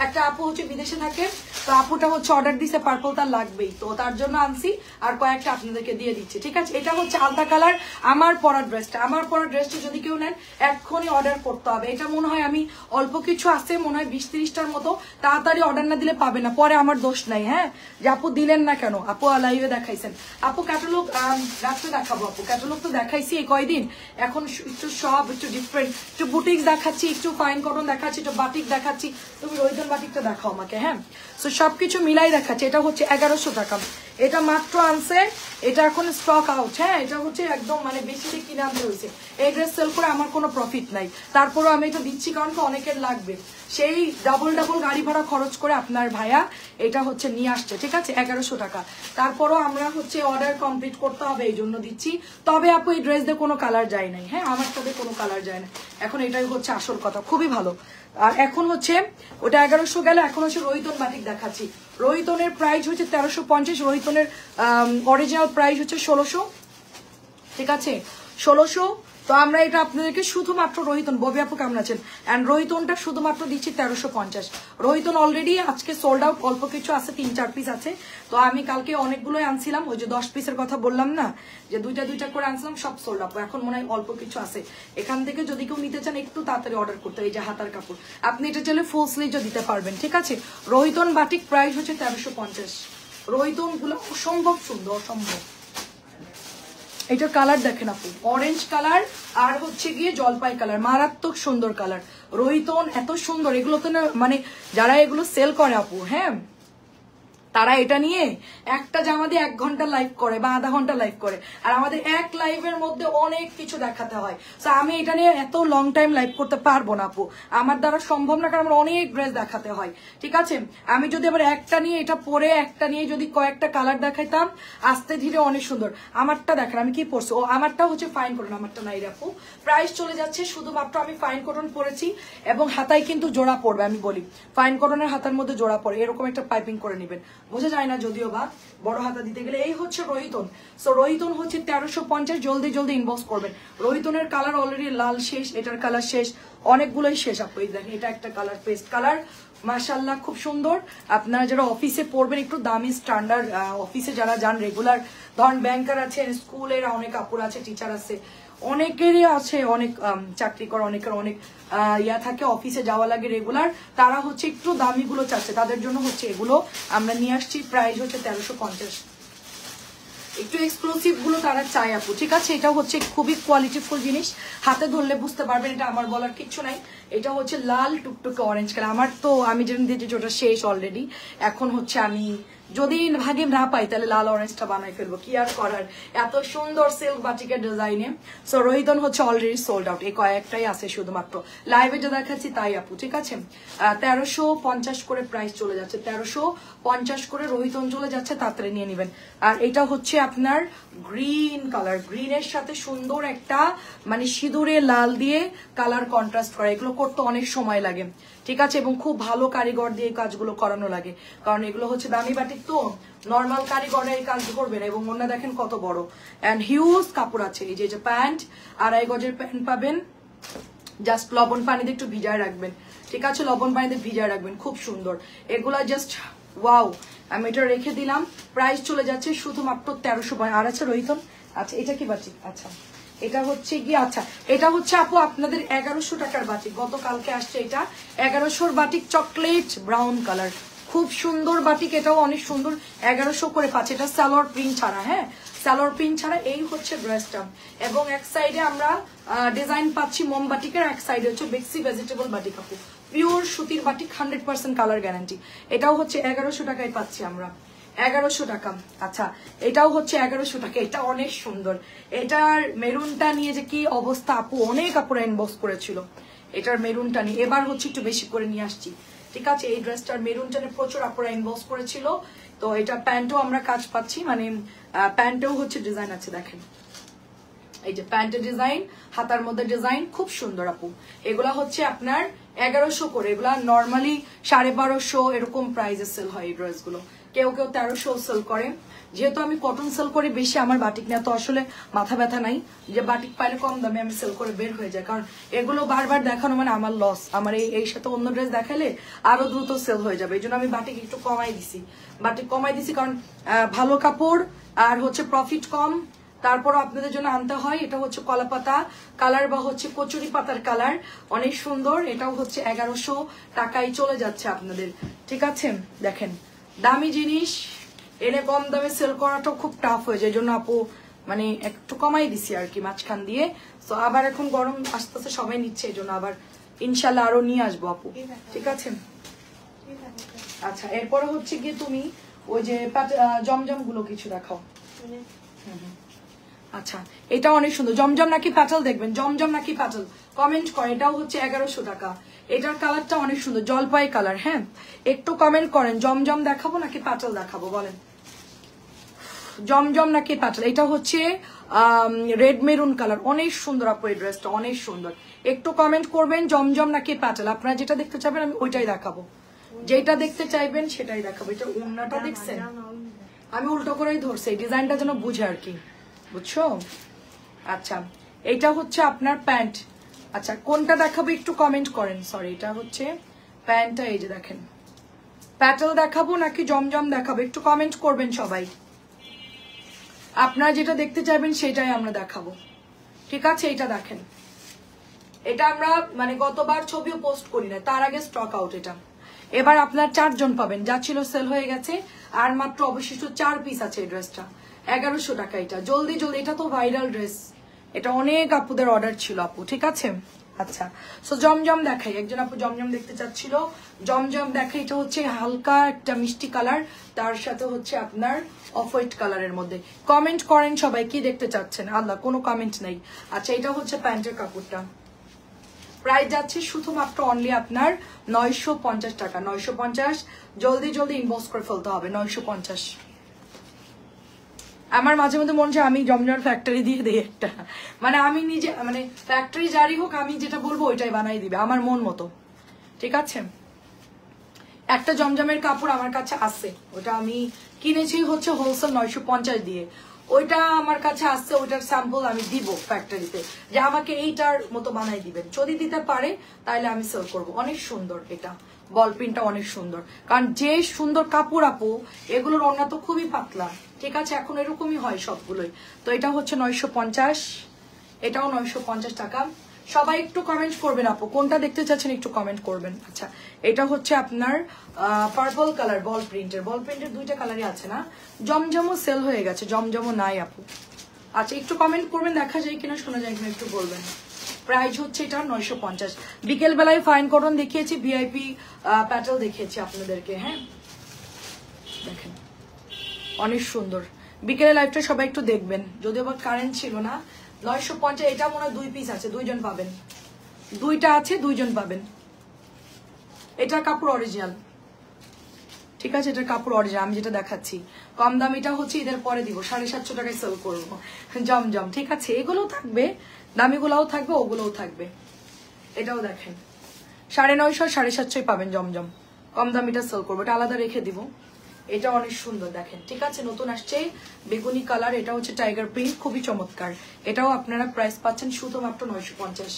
একটা আপু হচ্ছে বিদেশে থাকে, তো আপুটা হচ্ছে অর্ডার দিছে পার্পল, তার লাগবেই, তো তার জন্য আনছি আর কয়েকটা আপনাদেরকে দিয়ে দিচ্ছি, ঠিক আছে। এটা হচ্ছে আলতা কালার, আমার পরার ড্রেসটা, আমার পরার ড্রেসটা যদি কেউ নেন এক্ষুনি অর্ডার করতে হবে। এটা মনে হয় আমি অল্প কিছু আছে, মনে হয় 20-30টার মতো, তাড়াতাড়ি অর্ডার না দিলে পাবে না, পরে আমার দোষ নাই। হ্যাঁ, যে আপু দিলেন না কেন, আপু লাইভে দেখাইছেন, আপু ক্যাটালগ রাত্রে দেখাবো, আপু ক্যাটালগ তো দেখাইছি এই কয়দিন, এখন একটু সব একটু ডিফারেন্ট, একটু বুটিক দেখাচ্ছি, একটু ফাইন কটন দেখাচ্ছি, একটু বাটিক দেখাচ্ছি। তুমি রোহিতন বাটিকটা দেখাও আমাকে। হ্যাঁ, তো সবকিছু মিলাই দেখাচ্ছি। এটা হচ্ছে 1100 টাকা, এটা মাত্র আনছে, এটা এখন স্টক আউট। হ্যাঁ, এটা হচ্ছে একদম মানে বেশি দিয়ে কিনে আনতে হয়েছে। এই ড্রেস সেল করে আমার কোনো প্রফিট নাই, তারপরেও আমি এটা দিচ্ছি কারণ অনেকের লাগবে, সেই ডাবল গাড়ি ভাড়া খরচ করে আপনার ভাইয়া এটা হচ্ছে নিয়ে আসছে, ঠিক আছে, 1100 টাকা। তারপরও আমরা হচ্ছে অর্ডার কমপ্লিট করতে হবে, এই জন্য দিচ্ছি। তবে আপু এই ড্রেস দিয়ে কোনো কালার যায় নাই, হ্যাঁ, আমার সাথে কোনো কালার যায় না। এখন এটাই হচ্ছে আসল কথা, খুবই ভালো। আর এখন হচ্ছে ওটা 1100 গেল, এখন হচ্ছে রোহিতন বাটিক দেখাচ্ছি। রোহিতনের প্রাইস হচ্ছে 1350, রোহিতনের অরিজিনাল প্রাইস হচ্ছে 1600, ঠিক আছে, 1600। তো আমরা এটা আপনাদেরকে শুধুমাত্র রোহিতন, ববি আপু কেমন আছেন, অ্যান্ড রোহিতনটা শুধুমাত্র দিচ্ছি 1350। রোহিতন অলরেডি আজকে সোল্ড আউট, অল্প কিছু আছে, 3-4 পিস আছে। তো আমি কালকে অনেকগুলোই আনছিলাম, ওই যে 10 পিসের কথা বললাম না, যে দুইটা করে আনছিলাম, সব সোল্ড আউট। এখন মনে হয় অল্প কিছু আছে, এখান থেকে যদি কেউ নিতে চান একটু তাড়াতাড়ি অর্ডার করতে। এই যে হাতার কাপড়, আপনি এটা চাইলে ফুল স্লিভও দিতে পারবেন, ঠিক আছে। রোহিতন বাটিক প্রাইস হচ্ছে 1350। রোহিতন গুলো অসম্ভব সুন্দর, অসম্ভব। এটার কালার দেখেন আপু, অরেঞ্জ কালার আর হচ্ছে গিয়ে জলপাই কালার, মারাত্মক সুন্দর কালার। রোহিতন এত সুন্দর, এগুলো তো না মানে যারা এগুলো সেল করে আপু, হ্যাঁ, তারা এটা নিয়ে একটা জামা দিয়ে 1 ঘন্টা লাইভ করে বা আধা ঘন্টা লাইভ করে, আর আমাদের এক লাইভের মধ্যে অনেক কিছু দেখাতে হয়। তো আমি এটা নিয়ে এত লং টাইম লাইভ করতে পারবো না আপু, আমার দ্বারা সম্ভব না, কারণ আমার অনেক ড্রেস দেখাতে হয়, ঠিক আছে। আমি যদি আবার একটা নিয়ে এটা পরে একটা নিয়ে যদি কয়েকটা কালার দেখাইতাম আস্তে ধীরে অনেক সুন্দর। আমারটা দেখেন আমি কি পরছি, ও আমারটা হচ্ছে ফাইন কটন, আমারটা নাই আপু, প্রাইস চলে যাচ্ছে। শুধুমাত্র আমি ফাইন কটন পরেছি এবং হাতায় কিন্তু জোড়া পড়বে, আমি বলি ফাইন কটনের হাতার মধ্যে জোড়া পড়ে, এরকম একটা পাইপিং করে নেবেন, বোঝা যায় না যদিও বা বড় হাতা দিতে গেলে। এই হচ্ছে রোহিতন। সো রোহিতন হচ্ছে 1350, জলদি ইনবক্স করবেন। রোহিতনের কালার অলরেডি লাল শেষ, এটার কালার শেষ, অনেকগুলোই শেষ আপু। এই দেখেন এটা একটা কালার, পেস্ট কালার, মাশাআল্লাহ খুব সুন্দর। আপনারা যারা অফিসে পড়বেন, একটু দামি স্ট্যান্ডার্ড অফিসে যারা যান রেগুলার, ধরেন ব্যাংকার আছেন, স্কুলের অনেক আপুর আছে, টিচার আছে, অনেকেরই আছে, অনেক চাকরি করা অনেকের অনেক ইয়া থাকে, অফিসে যাওয়া লাগে রেগুলার, তারা হচ্ছে একটু দামি গুলো চাচ্ছে, তাদের জন্য হচ্ছে এগুলো আমরা নিয়ে আসছি। প্রাইস হচ্ছে 1350, একটু এক্সক্লুসিভ গুলো তারা চায় আপু, ঠিক আছে। এটা হচ্ছে খুবই কোয়ালিটিফুল জিনিস, হাতে ধরলে বুঝতে পারবেন, এটা আমার বলার কিচ্ছু নাই। এটা হচ্ছে লাল টুকটুকে অরেঞ্জ কালার, আমার তো আমি যেটা দিয়েছি ওটা শেষ অলরেডি। এখন হচ্ছে আমি যদি ভাগে না পাই তাহলে লাল অরেঞ্জটা বানাই ফেলবো, কি আর করার, এত সুন্দর সিল্ক বাটিকের ডিজাইনে। সো রোহিতন হচ্ছে অলরেডি সোল্ড আউট, এই কয়েকটাই আছে শুধুমাত্র, লাইভে যা দেখাচ্ছি তাই আপু, ঠিক আছে। 1350 করে প্রাইস চলে যাচ্ছে, 1350 করে রোহিতন চলে যাচ্ছে, তাড়াতাড়ি নিয়ে নেবেন। আর এটা হচ্ছে আপনার গ্রিন কালার, গ্রিনের সাথে সুন্দর একটা মানে সিঁদুরে লাল দিয়ে কালার কন্ট্রাস্ট করে, এগুলো করতে অনেক সময় লাগে, ঠিক আছে, এবং খুব ভালো কারিগর দিয়ে কাজগুলো করানো লাগে, কারণ এগুলো হচ্ছে দামি বাটিক, তো নর্মাল কারিগরে এই কাজ করবে না। এবং ওনা দেখেন কত বড় এন্ড হিউজ কাপড় আছে। এই যে প্যান্ট, 2.5 গজের প্যান্ট পাবেন, জাস্ট লবণ পানিতে একটু ভিজায় রাখবেন, ঠিক আছে, লবণ পানিতে ভিজায় রাখবেন, খুব সুন্দর এগুলা, জাস্ট ওয়াও। আমি এটা রেখে দিলাম, প্রাইস চলে যাচ্ছে শুধুমাত্র 1350। আর আছে রোহিতন, আচ্ছা এটা কি বাটিক, আচ্ছা এটা হচ্ছে গিয়ে, আচ্ছা এটা হচ্ছে আপু আপনাদের 1100 টাকার বাটিক, গতকালকে আসছে এটা 1100 বাটিক, চকলেট ব্রাউন কালার, খুব সুন্দর বাটিক, এটাও অনেক সুন্দর, 1100 করে পাচ্ছে। এটা সালোয়ার প্রিন্ট ছাড়া, হ্যাঁ সালোয়ার প্রিন্ট ছাড়া। এই হচ্ছে ড্রেসটা, এবং এক সাইডে আমরা ডিজাইন পাচ্ছি মোম বাটিকের, এক সাইডে হচ্ছে বেক্সি ভেজিটেবল বাটিক আপু, পিওর সুতির বাটিক, 100% কালার গ্যারান্টি। এটাও হচ্ছে 1100 টাকায় পাচ্ছি আমরা, 1100 টাকা। আচ্ছা এটাও হচ্ছে 1100 টাকা, এটা অনেক সুন্দর। এটার মেরুনটা নিয়ে যে কি অবস্থা আপু, অনেক আপুরা ইনবক্স করেছিল এটার মেরুনটা নিয়ে, এবার হচ্ছে একটু বেশি করে নিয়ে আসছি, ঠিক আছে। এই ড্রেসটার মেরুনটা নিয়ে প্রচুর আপুরা ইনবক্স করেছিল, তো এটা প্যান্টও আমরা কাজ পাচ্ছি, মানে প্যান্টেও হচ্ছে ডিজাইন আছে, দেখেন এই যে প্যান্টের ডিজাইন, হাতার মধ্যে ডিজাইন, খুব সুন্দর আপু। এগুলা হচ্ছে আপনার 1100 করে, এগুলা নর্মালি 1250 এরকম প্রাইসে সেল হয় এই ড্রেসগুলো, কেউ কেউ 1300 সেল করে। যেহেতু আমি কটন সেল করি বেশি, আমার বাটিক নিয়ে তো আসলে মাথা ব্যথা নাই যে বাটিক পাইলে কম দামে আমি সেল করে বের হয়ে যায়, কারণ এগুলো বারবার দেখানো মানে আমার লস। আমার এই সাথে অন্য ড্রেস দেখালে আরো দ্রুত সেল হয়ে যাবে, এই জন্য আমি বাটিক একটু কমাই দিছি কারণ ভালো কাপড় আর হচ্ছে প্রফিট কম। তারপর আপনাদের জন্য আনতে হয়। এটা হচ্ছে কলাপাতা কালার বা হচ্ছে কচুরি পাতার কালার, অনেক সুন্দর। এটাও হচ্ছে 1100 টাকায় চলে যাচ্ছে আপনাদের, ঠিক আছে। দেখেন দামি জিনিস এনে কম দামে সেল করাটাও খুব টাফ হয়ে যায়, এই জন্য আপু মানে একটু কমাই দিছি আর কি মাঝখান দিয়ে। তো আবার এখন গরম আস্তে আস্তে সবাই নিচ্ছে, এই জন্য আবার ইনশাল্লাহ আরো নিয়ে আসবো আপু, ঠিক আছে। আচ্ছা এরপরে হচ্ছে গিয়ে তুমি ওই যে জমজম গুলো কিছু দেখাও। আচ্ছা এটা অনেক সুন্দর। জমজম নাকি প্যাটেল দেখবেন, জমজম নাকি প্যাটেল কমেন্ট করে। এটাও হচ্ছে 1100 টাকা। এটার কালারটা অনেক সুন্দর, জলপাই কালার। হ্যাঁ একটু কমেন্ট করেন জমজম দেখাবো নাকি প্যাটেল দেখাবো, বলেন জমজম নাকি প্যাটেল। এটা হচ্ছে রেড মেরুন কালার, অনেক সুন্দর আপু এই ড্রেসটা, অনেক সুন্দর। একটু কমেন্ট করবেন জমজম নাকি প্যাটেল, আপনারা যেটা দেখতে চাইবেন আমি ওইটাই দেখাবো, যেটা দেখতে চাইবেন সেটাই দেখাবো। এটা ওড়নাটা দেখছেন, আমি উল্টো করেই ধরছি এই ডিজাইনটা যেন বুঝে আর কি, বুঝছো। আচ্ছা এটা হচ্ছে আপনার প্যান্ট। আচ্ছা কোনটা দেখাবো একটু কমেন্ট করেন। সরি এটা হচ্ছে প্যান্টটা, এই যে দেখেন প্যাটেল দেখাবো নাকি জমজম দেখাবো একটু কমেন্ট করবেন সবাই। আপনারা যেটা দেখতে চাইবেন সেটাই আমরা দেখাবো, ঠিক আছে। এটা দেখেন, এটা আমরা মানে গতবার ছবিও পোস্ট করি না, তার আগে স্টক আউট। এটা এবার আপনার 4 জন পাবেন, যা ছিল সেল হয়ে গেছে, আর মাত্র অবশিষ্ট 4 পিস আছে এই ড্রেসটা। 1100 টাকা। এটা জলদি জলদি, এটা তো ভাইরাল ড্রেস, এটা অনেক আপুদের অর্ডার ছিল আপু, ঠিক আছে। আচ্ছা সো জমজম দেখাই, একজন আপু জমজম দেখতে চাচ্ছিল, জমজম দেখাই। এটা হচ্ছে হালকা একটা মিষ্টি কালার, তার সাথে হচ্ছে আপনার অফ হোয়াইট কালারের মধ্যে। কমেন্ট করেন সবাই কি দেখতে চাচ্ছেন। আল্লাহ কোনো কমেন্ট নেই। আচ্ছা এটা হচ্ছে প্যান্টের কাপড়টা, প্রাইস যাচ্ছে শুধুমাত্র অনলি আপনার 950 টাকা। 950, জলদি জলদি ইনবক্স করে ফেলতে হবে। 950। আমার মাঝে মধ্যে মনে হয় আমি জমজমের ফ্যাক্টরি দিয়ে দিই একটা, মানে আমি নিজে মানে ফ্যাক্টরি জারি হোক, আমি যেটা বলবো ওইটাই বানাই দিবে আমার মন মতো, ঠিক আছে। একটা জমজমের কাপড় আমার কাছে আছে, ওটা আমি কিনেছি হচ্ছে হোলসেল 950 দিয়ে। ওইটা আমার কাছে আসছে, ওইটার স্যাম্পল আমি দিব ফ্যাক্টরিতে, যে আমাকে এইটার মতো বানাই দিবেন। যদি দিতে পারে তাহলে আমি সেল করবো। অনেক সুন্দর, এটা বল প্রিন্টটা অনেক সুন্দর, কারণ যে সুন্দর কাপড় আপু, এগুলোর ওড়না তো খুবই পাতলা, ঠিক আছে। এখন এরকমই হয় সবগুলোই। তো এটা হচ্ছে 950, এটাও 950 টাকা। সবাই একটু কমেন্ট করবেন আপু কোনটা দেখতে চাচ্ছেন, একটু কমেন্ট করবেন। আচ্ছা এটা হচ্ছে আপনার পার্পল কালার, বল প্রিন্টের। বল প্রিন্টের 2টা কালারই আছে না, জমজমও সেল হয়ে গেছে, জমজমও নাই আপু। আচ্ছা একটু কমেন্ট করবেন, দেখা যায় কিনা শোনা যায় কিনা একটু বলবেন। প্রাইস হচ্ছে এটা 950। বিকেল বেলায় ফাইন কটন দেখিয়েছি, ভিআইপি প্যাটেল দেখিয়েছি আপনাদেরকে। হ্যাঁ দেখেন অনেক সুন্দর। বিকেলের লাইভটা সবাই একটু দেখবেন, যদিও বা কারেন্ট ছিল না। 950, এটা মনে হয় 2 পিস আছে, 2 জন পাবেন। 2টা আছে, 2 জন পাবেন। এটা কাপড় অরিজিনাল, ঠিক আছে। এটার কাপড় অরিজিনাল, আমি যেটা দেখাচ্ছি কম দাম। এটা হচ্ছে ঈদের পরে দিব, 750 টাকায় সেল করবো জমজম, ঠিক আছে। এগুলোও থাকবে, দামিগুলোও থাকবে, ওগুলোও থাকবে। এটাও দেখেন 950, 750 পাবেন জমজম, কম দামিটা সেল করবো, এটা আলাদা রেখে দিব। এটা অনেক সুন্দর দেখেন, ঠিক আছে। নতুন আসছে বেগুনি কালার, এটা হচ্ছে টাইগার প্রিন্ট, খুবই চমৎকার। এটাও আপনারা প্রাইস পাচ্ছেন শুধুমাত্র 950।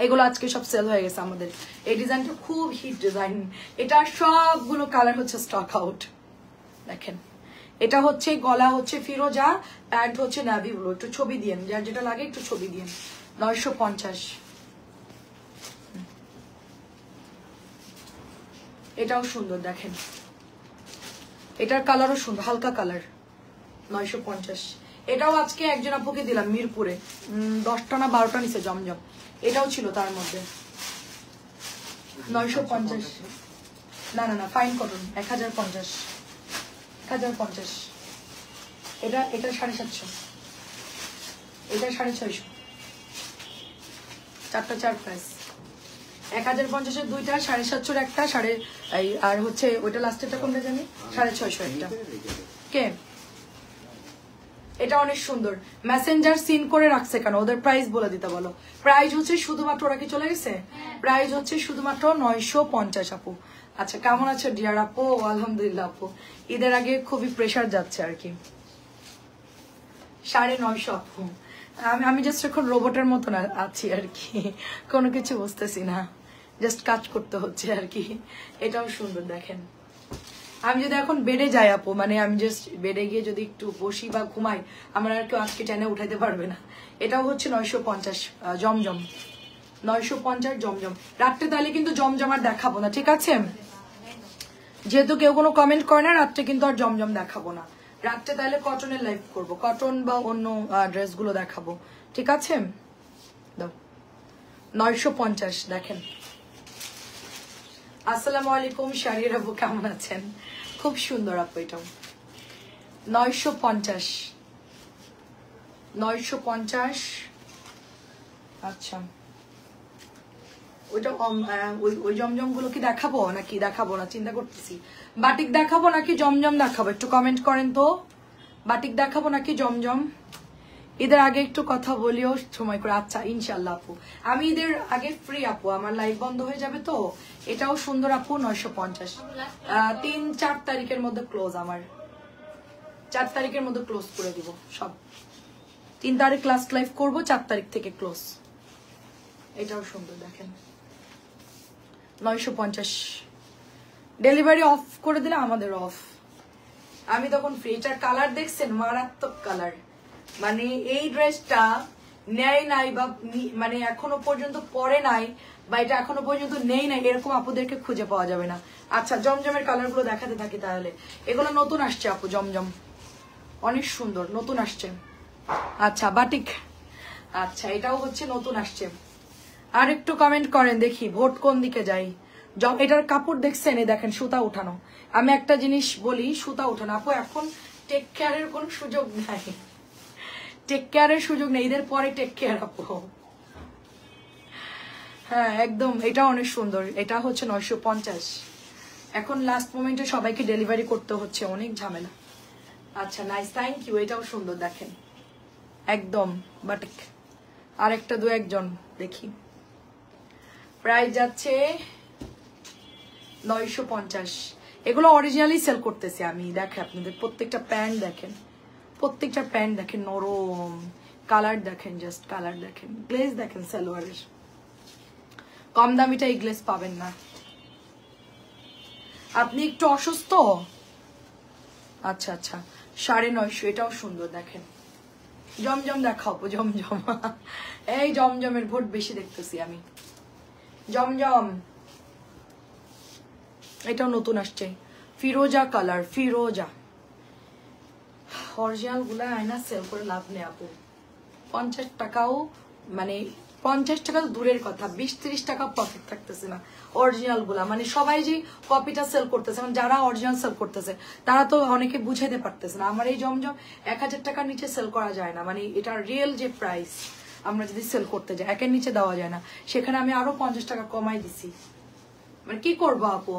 এগুলো আজকে সব সেল হয়ে গেছে আমাদের। এই ডিজাইনটা খুব হিট ডিজাইন, এটা সবগুলো কালার হচ্ছে স্টক আউট। দেখেন এটা হচ্ছে গলা হচ্ছে ফিরোজা, প্যান্ট হচ্ছে নাভি ব্লু। একটু ছবি দিয়েন, যার যেটা লাগে একটু ছবি দিয়েন। 950। এটাও সুন্দর দেখেন, এটার কালারও সুন্দর, হালকা কালার। 950। এটাও আজকে একজন আপুকে দিলাম মিরপুরে, 10টা না 12টা নিচে জমজম, এটাও ছিল তার মধ্যে। 950। না না না ফাইন কটন 1050। 1050। এটা 750, এটা 650। 4টা 4 প্রাইস। 1050-এর 2টা, 750-এর একটা, আর হচ্ছে ওইটা লাস্টেরটা কোনটা জানি, 650 একটা। কে এটা অনেক সুন্দর, মেসেঞ্জার সিন করে রাখছে কেন, ওদের প্রাইস বলে দিতে বলো। প্রাইস হচ্ছে শুধুমাত্র, ওরা কি চলে গেছে, প্রাইস হচ্ছে শুধুমাত্র 950 আপু। আচ্ছা কেমন আছো ডিয়ার আপু? আলহামদুলিল্লাহ আপু, ঈদের আগে খুবই প্রেসার যাচ্ছে আর কি। 950 আপু। আমি জাস্ট এখন রোবটের মতন আছি আর কি, কোনো কিছু বুঝতেছি না, জাস্ট কাজ করতে হচ্ছে আর কি। এটাও সুন্দর দেখেন। আমি যদি এখন বেডে যাই আপু, মানে আমি জাস্ট বেডে গিয়ে যদি একটু বসি বা ঘুমাই, আমার আর কেউ আজকে টেনে উঠাইতে পারবে না। এটাও হচ্ছে 950 জমজম, 950 জমজম। রাত্রে তাহলে কিন্তু জমজম আর দেখাবো না, ঠিক আছে? যেহেতু কেউ কোনো কমেন্ট করে না, রাত্রে কিন্তু আর জমজম দেখাবো না। রাত্রে তাহলে কটনের লাইভ করব, কটন বা অন্য ড্রেসগুলো দেখাবো, ঠিক আছে? দাও 950 দেখেন। আসসালামু আলাইকুম শারির আপু, কেমন আছেন? খুব সুন্দর আপু, এটাও 950, 950। আচ্ছা ওইটা ওই জমজম গুলো কি দেখাবো নাকি দেখাবো না চিন্তা করতেছি। বাটিক দেখাবো নাকি জমজম দেখাবো, একটু কমেন্ট করেন তো। বাটিক দেখাবো নাকি জমজম? ঈদের আগে একটু কথা বলিও সময় করে। আচ্ছা ইনশাল্লাহ আপু, আমি ঈদের আগে ফ্রি আপু, আমার লাইভ বন্ধ হয়ে যাবে তো। এটাও সুন্দর আপু 950। 3-4 তারিখের মধ্যে ক্লোজ, আমার 4 তারিখের মধ্যে ক্লোজ করে দিব সব। 3 তারিখ লাস্ট লাইভ করবো, 4 তারিখ থেকে ক্লোজ। এটাও সুন্দর দেখেন 950। ডেলিভারি অফ করে দিলে আমাদের অফ, আমি তখন ফ্রি। এটার কালার দেখছেন, মারাত্মক কালার। মানে এই ড্রেসটা নেয় নাই বা মানে এখনো পর্যন্ত পরে নাই, বা এটা এখনো পর্যন্ত নেই নাই, এরকম আপুদেরকে খুঁজে পাওয়া যাবে না। আচ্ছা জমজমের কালার গুলো দেখাতে থাকি তাহলে। এগুলো নতুন আসছে আপু, জমজম অনেক সুন্দর নতুন আসছে। আচ্ছা বাটিক, আচ্ছা এটাও হচ্ছে নতুন আসছে। আর একটু কমেন্ট করেন দেখি ভোট কোন দিকে যাই। এটার কাপড় দেখছেন, এই দেখেন সুতা উঠানো। আমি একটা জিনিস বলি, সুতা উঠানো আপু এখন টেক কেয়ারের কোনো সুযোগ নাই, টেক কেয়ারের সুযোগ নেই। ঈদের পরে টেক কেয়ার আপু। হ্যাঁ একদম, এটা অনেক সুন্দর। এটা হচ্ছে 950। এখন লাস্ট মোমেন্টে সবাইকে ডেলিভারি করতে হচ্ছে, অনেক ঝামেলা। আচ্ছা নাইস, থ্যাংক ইউ। এটাও সুন্দর দেখেন একদম বাটিক। আর একটা দু একজন দেখি। প্রাইস যাচ্ছে 950। এগুলো অরিজিনালি সেল করতেছি আমি। দেখেন আপনাদের প্রত্যেকটা প্যান্ট দেখেন, প্রত্যেকটা প্যান্ট দেখেন নরম, কালার দেখেন, জাস্ট কালার দেখেন, গ্লেজ দেখেন সালোয়ারের। কম দামিটা এই গ্লেজ পাবেন না। আপনি একটু অসুস্থ? আচ্ছা আচ্ছা 950। এটাও সুন্দর দেখেন। জমজম দেখাও, জমজম। এই জমজমের ভোট বেশি দেখতেছি আমি। জমজম এটাও নতুন আসছে, ফিরোজা কালার, ফিরোজা। অরিজিনাল গুলা আয়না সেল করে লাভ নেই আপু। 50 টাকাও, মানে 50 টাকা তো দূরের কথা, 20-30 টাকা প্রফিট থাকতেছে না অরিজিনাল গুলা। মানে সবাই যে কপিটা সেল করতেছে, মানে যারা অরিজিনাল সেল করতেছে তারা তো অনেকে বুঝাইতে পারতেছে না। আমার এই জমজম 1000 টাকার নিচে সেল করা যায় না, মানে এটা রিয়েল যে প্রাইস আমরা যদি সেল করতে যাই 1-এর নিচে দেওয়া যায় না। সেখানে আমি আরো 50 টাকা কমাই দিছি, মানে কি করবো আপু।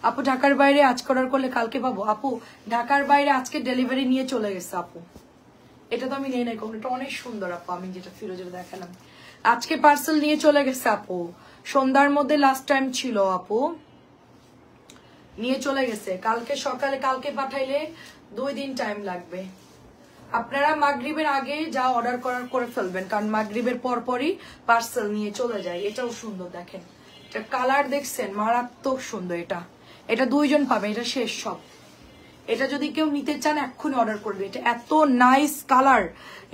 আপু ঢাকার বাইরে আজকে অর্ডার করলে কালকে পাবো? আপু ঢাকার বাইরে আজকে ডেলিভারি নিয়ে চলে গেছে আপু। এটা তো আমি নেই নাই কখনো, এটা অনেক সুন্দর আপু। আমি যেটা ফিরোজের দেখালাম আজকে পার্সেল নিয়ে চলে গেছে আপু, সন্ধ্যার মধ্যে লাস্ট টাইম ছিল আপু, নিয়ে চলে গেছে। কালকে সকালে, কালকে পাঠাইলে 2 দিন টাইম লাগবে। আপনারা মাগরিবের আগে যা অর্ডার করার করে ফেলবেন, কারণ মাগরিবের পরপরই পার্সেল নিয়ে চলে যায়। এটাও সুন্দর দেখেন, এটা কালার দেখছেন মারাত্মক সুন্দর। এটা এটা 2 জন পাবে, এটা শেষ সব। এটা যদি কেউ নিতে চান এক্ষুনি অর্ডার করবে। এটা এত নাইস কালার,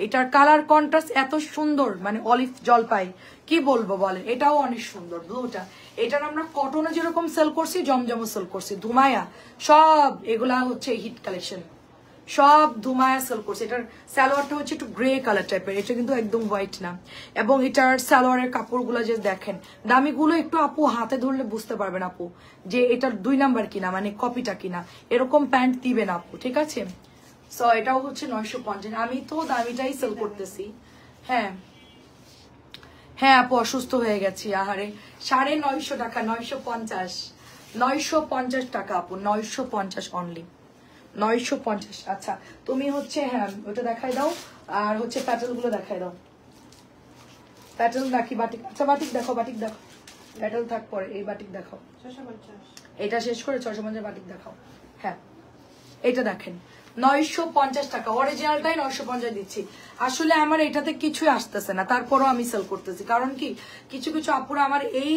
এটার কালার কন্ট্রাস্ট এত সুন্দর, মানে অলিভ জলপাই কি বলবো বলে। এটাও অনেক সুন্দর ব্লুটা। এটার আমরা কটনে যেরকম সেল করছি, জমজমও সেল করছি, ধুমায়া সব এগুলা হচ্ছে হিট কালেকশন, সব ধুমায়া সেল করছে। এটার সালোয়ারটা হচ্ছে একটু গ্রে কালার টাইপের, এটা কিন্তু একদম হোয়াইট না। এবং এটার সালোয়ারের কাপড়গুলো যে দেখেন, দামিগুলো একটু আপু হাতে ধরলে বুঝতে পারবেন আপু যে এটার 2 নাম্বার কিনা, মানে কপিটা কিনা। এরকম প্যান্ট দিবেন আপু, ঠিক আছে? সো এটাও হচ্ছে 950। আমি তো দামিটাই সেল করতেছি। হ্যাঁ হ্যাঁ আপু অসুস্থ হয়ে গেছি, আহারে। 950 টাকা, 950, 950 টাকা আপু, 950 অনলি, 950। আচ্ছা তুমি হচ্ছে, হ্যাঁ ওটা দেখাই দাও, আর হচ্ছে প্যাটেল গুলো দেখাই দাও। প্যাটেল নাকি বাটিক? আচ্ছা বাটিক দেখো, বাটিক দেখো। ব্যাটল থাক পরে, এই বাটিক দেখাও, এটা শেষ করে 650 বাটিক দেখাও। হ্যাঁ এটা দেখেন 950 টাকা, অরিজিনালটাই 950 দিচ্ছি। আসলে আমার এটাতে কিছুই আসতেছে না, তারপরও আমি সেল করতেছি। কারণ কি কিছু কিছু আপুরা আমার এই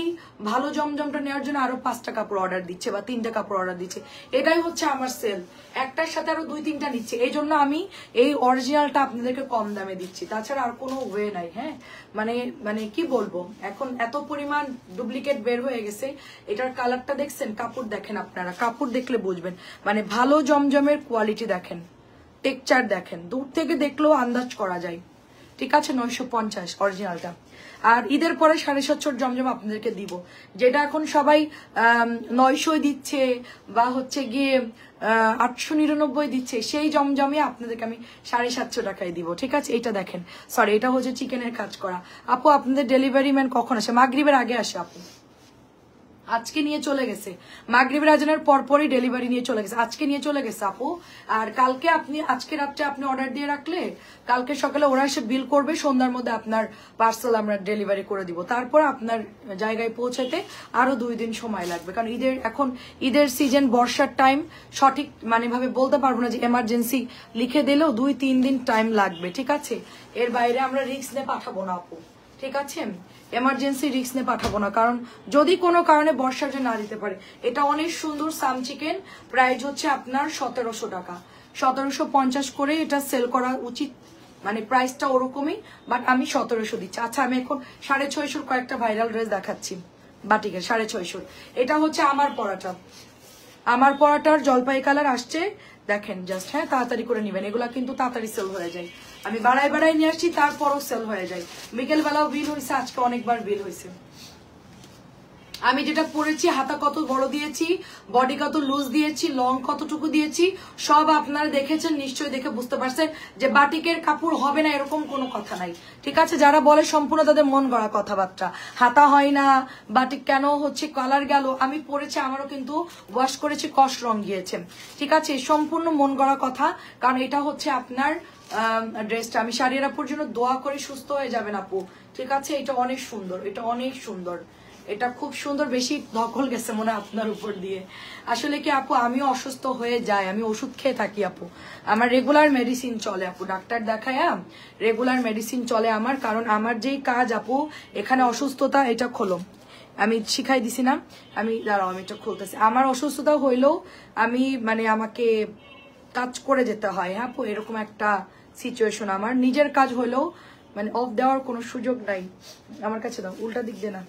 ভালো জমজমটা নেওয়ার জন্য আরো 5টা কাপড় অর্ডার দিচ্ছে বা 3টা কাপড় অর্ডার দিচ্ছে, এটাই হচ্ছে আমার সেল। একটার সাথে আরো 2-3টা নিচ্ছে, এই জন্য আমি এই অরিজিনালটা আপনাদেরকে কম দামে দিচ্ছি, তাছাড়া আর কোনো ওয়ে নাই। হ্যাঁ মানে মানে কি বলবো, এখন এত পরিমাণ ডুপ্লিকেট বের হয়ে গেছে। এটার কালারটা দেখছেন, কাপড় দেখেন, আপনারা কাপড় দেখলে বুঝবেন, মানে ভালো জমজমের কোয়ালিটি দেখেন, টেক্সচার দেখেন, দূর থেকে দেখলেও আন্দাজ করা যায়। ঠিক আছে 950 অরিজিনালটা। আর ঈদের পরে 750 জমজম আপনাদেরকে দিব, যেটা এখন সবাই 900 দিচ্ছে বা হচ্ছে গিয়ে 899 দিচ্ছে, সেই জমজমে আপনাদেরকে আমি 750 টাকায় দিব। ঠিক আছে এটা দেখেন, সরি এটা হচ্ছে চিকেনের কাজ করা। আপু আপনাদের ডেলিভারি ম্যান কখন আসে? মাগরিবের আগে আসে আপু, আজকে নিয়ে চলে গেছে, মাগরিবের আজানের পরপরই ডেলিভারি নিয়ে চলে গেছে, আজকে নিয়ে চলে গেছে আপু। আর কালকে আপনি আজকে রাত্রে আপনি অর্ডার দিয়ে রাখলে কালকে সকালে ওরা এসে বিল করবে, সন্ধ্যার মধ্যে আপনার পার্সেল আমরা ডেলিভারি করে দিব। তারপর আপনার জায়গায় পৌঁছাতে আরো 2 দিন সময় লাগবে, কারণ ঈদের সিজন, বর্ষার টাইম, সঠিক মানে ভাবে বলতে পারবো না যে এমার্জেন্সি লিখে দিলেও 2-3 দিন টাইম লাগবে। ঠিক আছে এর বাইরে আমরা রিস্ক নিয়ে পাঠাবো না আপু। ঠিক আছে এমার্জেন্সি রিস্ক নিয়ে পাঠাবো না, কারণ যদি কোনো কারণে বর্ষার জন্য না দিতে পারে। এটা অনেক সুন্দর সাম চিকেন, প্রাইস হচ্ছে আপনার 1700 টাকা, 1750 করে এটা সেল করা উচিত, মানে প্রাইসটা ওরকমই, বাট আমি 1700 দিচ্ছি। আচ্ছা আমি এখন 650 কয়েকটা ভাইরাল ড্রেস দেখাচ্ছি বাটিকের 650। এটা হচ্ছে আমার পরাটা, আমার পরাটার জলপাই কালার আসছে, দেখেন জাস্ট। হ্যাঁ তাড়াতাড়ি করে নিবেন, এগুলা কিন্তু তাড়াতাড়ি সেল হয়ে যায়। আমি বাড়াই নিয়ে আসছি, তারপরও সেল হয়ে যায়। বিকেল বেলাও বিল হয়েছে, আজকে অনেকবার বিল হয়েছে। আমি যেটা পরেছি, হাতা কত বড় দিয়েছি, বডি কত লুজ দিয়েছি, লং কতটুকু দিয়েছি, সব আপনারা দেখেছেন, নিশ্চয়ই দেখে বুঝতে পারছেন যে বাটিকের কাপড় হবে না এরকম কোনো কথা নাই। ঠিক আছে যারা বলে সম্পূর্ণ তাদের মন গড়া কথাবার্তা, হাতা হয় না, বাটিক কেন হচ্ছে, কালার গেল, আমি পরেছি, আমারও কিন্তু ওয়াশ করেছি, কস রং গিয়েছে। ঠিক আছে সম্পূর্ণ মন গড়া কথা, কারণ এটা হচ্ছে আপনার ড্রেসটা। আমি শাড়ির আপুর জন্য দোয়া করে সুস্থ হয়ে যাবেন আপু। ঠিক আছে এটা অনেক সুন্দর, এটা অনেক সুন্দর, এটা খুব সুন্দর। বেশি দখল গেছে মনে আপনার উপর দিয়ে। আসলে কি আপু আমিও অসুস্থ হয়ে যাই, আমি ওষুধ খেয়ে থাকি আপু, আমার রেগুলার মেডিসিন চলে আপু, ডাক্তার দেখায় রেগুলার মেডিসিন চলে আমার, কারণ আমার যেই কাজ আপু এখানে অসুস্থতা, এটা খোলো আমি শিখাই দিছি না, আমি দাঁড়াও আমি এটা খুলতেছি। আমার অসুস্থতা হইলেও আমি মানে আমাকে কাজ করে যেতে হয়। হ্যাঁ আপু এরকম একটা সিচুয়েশন, আমার নিজের কাজ হইলেও মানে অফ দেওয়ার কোনো সুযোগ নাই আমার কাছে। দাও উল্টা দিক দিয়ে না।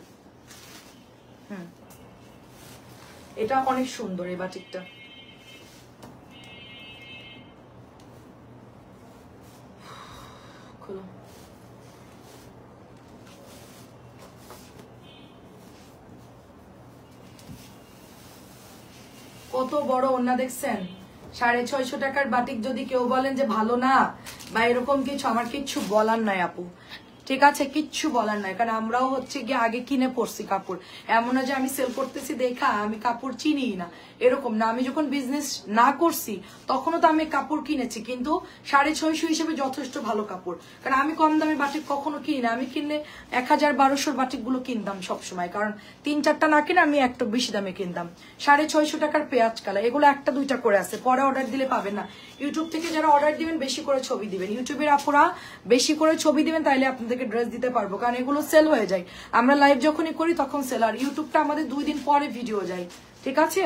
এটা অনেক সুন্দর এই বাটিকটা, খোলো। কত বড় ওন্না দেখছেন, 650 টাকার বাটিক। যদি কেউ বলেন যে ভালো না বা এরকম কিছু, আমার কিচ্ছু বলার নাই আপু। ঠিক আছে কিচ্ছু বলার নাই, কারণ আমরাও হচ্ছে গিয়ে আগে কিনে পড়ছি কাপড়, এমন না যে আমি সেল করতেছি দেখা আমি কাপড় চিনি না, এরকম না। আমি যখন বিজনেস না করছি তখনও তো আমি কাপড় কিনেছি, কিন্তু 650 হিসেবে যথেষ্ট ভালো কাপড়, কারণ আমি কম দামে বাটিক কখনো কিনি না। আমি কিনলে 1000-1200 বাটিক গুলো কিনতাম সবসময়, কারণ 3-4টা না কিনে আমি একটু বেশি দামে কিনতাম। 650 টাকার পেঁয়াজ কালা, এগুলো 1-2টা করে আছে, পরে অর্ডার দিলে পাবেন না। ইউটিউব থেকে যারা অর্ডার দিবেন বেশি করে ছবি দিবেন, ইউটিউবের আপুরা বেশি করে ছবি দিবেন, তাইলে আপনাদেরকে ড্রেস দিতে পারবো, কারণ এগুলো সেল হয়ে যায়। আমরা লাইভ যখনই করি তখন সেল, আর ইউটিউবটা আমাদের 2 দিন পরে ভিডিও যায়। ঠিক আছে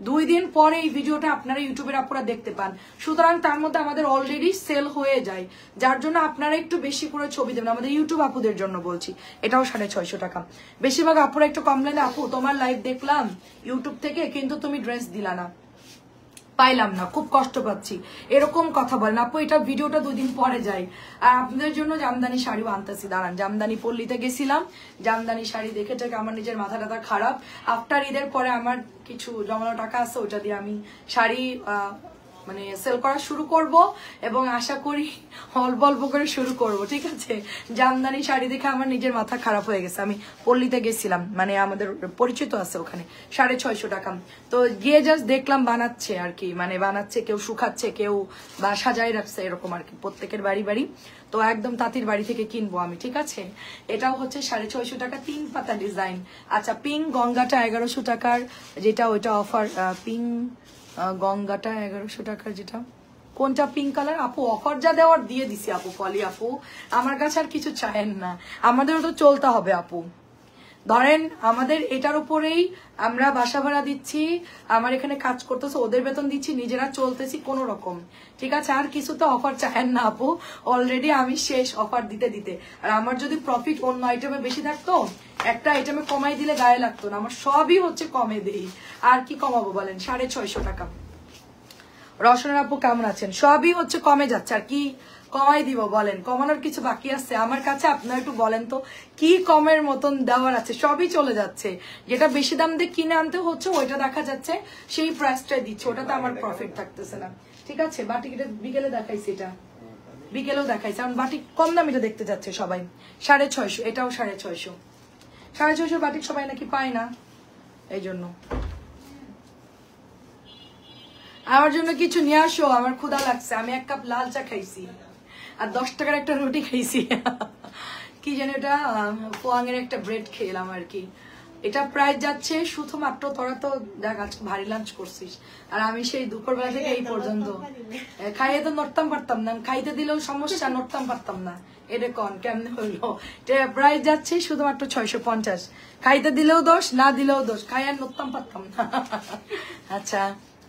2 দিন পরে এই ভিডিওটা আপনারা ইউটিউবের আপুরা দেখতে পান, সুতরাং তার মধ্যে আমাদের অলরেডি সেল হয়ে যায়, যার জন্য আপনারা একটু বেশি করে ছবি দেবেন। আমাদের ইউটিউব আপুদের জন্য বলছি, এটাও 650 টাকা। বেশিরভাগ আপুরা একটু কমপ্লেন, আপু তোমার লাইভ দেখলাম ইউটিউব থেকে কিন্তু তুমি ড্রেস দিলা না, পাইলাম না, খুব কষ্ট পাচ্ছি, এরকম কথা বলেন আপু। এটা ভিডিওটা 2 দিন পরে যায়। আর আপনাদের জন্য জামদানি শাড়িও আনতেছি, দাঁড়ান। জামদানি পল্লীতে গেছিলাম, জামদানি শাড়ি দেখে থেকে আমার নিজের মাথা টাথা খারাপ। আফটার ঈদের পরে আমার কিছু জমানো টাকা আছে, ওটা দিয়ে আমি শাড়ি মানে সেল করা শুরু করব এবং আশা করি অল্প অল্প করে শুরু করব, ঠিক আছে। জামদানি শাড়ি দেখে আমার নিজের মাথা খারাপ হয়ে গেছে। আমি পল্লীতে গেছিলাম, মানে আমাদের পরিচিত আছে ওখানে, 650 টাকা। তো গিয়ে জাস্ট দেখলাম বানাচ্ছে আর কি, মানে বানাচ্ছে, কেউ শুকাচ্ছে, কেউ বা সাজাই রাখছে, এরকম আর কি, প্রত্যেকের বাড়ি বাড়ি। তো একদম তাঁতির বাড়ি থেকে কিনবো আমি, ঠিক আছে। এটাও হচ্ছে 650 টাকা, 3 পাতা ডিজাইন। আচ্ছা, পিঙ্ক গঙ্গাটা 1100 টাকার, যেটা ওইটা অফার। পিঙ্ক গঙ্গাটা 1100 টাকার, যেটা কোনটা পিঙ্ক কালার আপু, অফার যা দেওয়ার দিয়ে দিছি আপু, পলি আপু, আমার কাছে আর কিছু চায়েন না, আমাদেরও তো চলতে হবে আপু। ধরেন আমাদের এটার উপরেই আমরা বাসা ভাড়া দিচ্ছি, আমার এখানে কাজ করতেছে, ওদের বেতন দিচ্ছি, নিজেরা চলতেছি কোন রকম, ঠিক আছে। আর কিছু তো অফার চায়েন না আপু, অলরেডি আমি শেষ অফার দিতে দিতে। আর আমার যদি প্রফিট অন্য আইটেমে বেশি থাকতো, একটা আইটেমে কমাই দিলে গায়ে লাগতো না, আমার সবই হচ্ছে কমে দেই। আর কি কমাবো বলেন, 650 টাকা। রসনার আপু কেমন আছেন? সবই হচ্ছে কমে যাচ্ছে, আর কি কমাই দিব বলেন? কমানোর কিছু বাকি আছে আমার কাছে? আপনারা একটু বলেন তো কি কমের মতন দেওয়ার আছে? সবই চলে যাচ্ছে, যেটা বেশি দাম দিয়ে কিনে আনতে হচ্ছে ওইটা দেখা যাচ্ছে সেই প্রাইসটাই দিচ্ছে, ওটাতে আমার প্রফিট থাকতেছে না, ঠিক আছে। বাটিক এটা বিকেলে দেখাইছি, এটা বিকেলেও দেখাইছে, কারণ বাটিক কম দামিটা দেখতে যাচ্ছে সবাই। 650, এটাও 650। 650 বাটিক সবাই নাকি পায় না, এই জন্য। আমার জন্য কিছু নিয়ে আসো, আমার ক্ষুধা লাগছে। আমি 1 কাপ লাল চা খাইছি আর 10 টাকার একটা রুটি খাইছি। কি জানি এটা, পোয়াংয়ের একটা ব্রেড খেলাম আর কি। এটা প্রাইস যাচ্ছে শুধুমাত্র, তোরা তো দেখ আজকে ভারী লাঞ্চ করছিস, আর আমি সেই দুপুরবেলা থেকে এই পর্যন্ত খাইয়ে তো নড়তাম পারতাম না, খাইতে দিলেও সমস্যা, নড়তাম পারতাম না। এটা কন কেমনে হইলো? প্রাইস যাচ্ছে শুধুমাত্র 650, খাইতে দিলেও দোষ, না দিলেও দোষ, খাই আর নড়তাম পারতাম না। আচ্ছা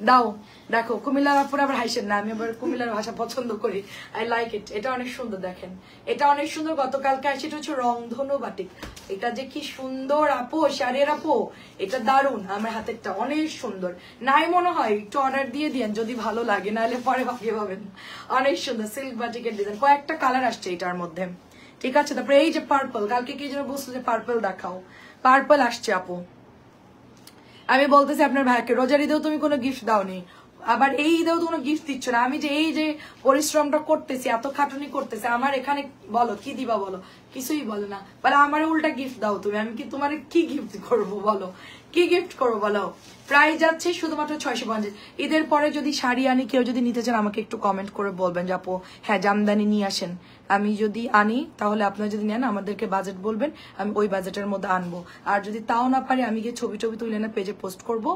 দাও, দেখো কুমিল্লার আপুরা আবার হাসেন না, আমি আবার কুমিল্লার ভাষা পছন্দ করি, আই লাইক ইট। এটা অনেক সুন্দর, দেখেন এটা অনেক সুন্দর। গতকালকে আসে, এটা হচ্ছে রংধনু বাটিক, এটা যে কি সুন্দর আপু, শাড়ির আপু, এটা দারুন। আমার হাতেরটা অনেক সুন্দর, নাই মনে হয় একটু অর্ডার দিয়ে দিয়েন যদি ভালো লাগে, নাহলে পরে ভাগে পাবেন। অনেক সুন্দর সিল্ক বাটিকের ডিজাইন, কয়েকটা কালার আসছে এটার মধ্যে, ঠিক আছে। তারপরে এই যে পার্পল, কালকে কি যেন বলছিল যে পার্পল দেখাও, পার্পল আসছে আপু। আমি বলতেছি আপনার ভাইকে, রোজার ঈদেও তুমি কোনো গিফট দাওনি, আবার এই ঈদেও তো কোনো গিফট দিচ্ছ না। আমি যে এই যে পরিশ্রমটা করতেছি, এত খাটুনি করতেছি, আমার এখানে বলো কি দিবা, বলো কিছুই বলো না, বলে আমার উল্টা গিফট দাও তুমি। আমি কি তোমার কি গিফট করবো বলো, কি গিফট করবো বলো? প্রাইস যাচ্ছে শুধুমাত্র 650। ঈদের পরে যদি শাড়ি আনি, কেউ যদি নিতে চান আমাকে একটু কমেন্ট করে বলবেন যে আপু হ্যাঁ জামদানি নিয়ে আসেন, আমি যদি আনি তাহলে আপনারা যদি নেন আমাদেরকে বাজেট বলবেন, আমি ওই বাজেটের মধ্যে আনবো। আর যদি তাও না পারি, আমি গিয়ে ছবি তুলে না পেজে পোস্ট করব,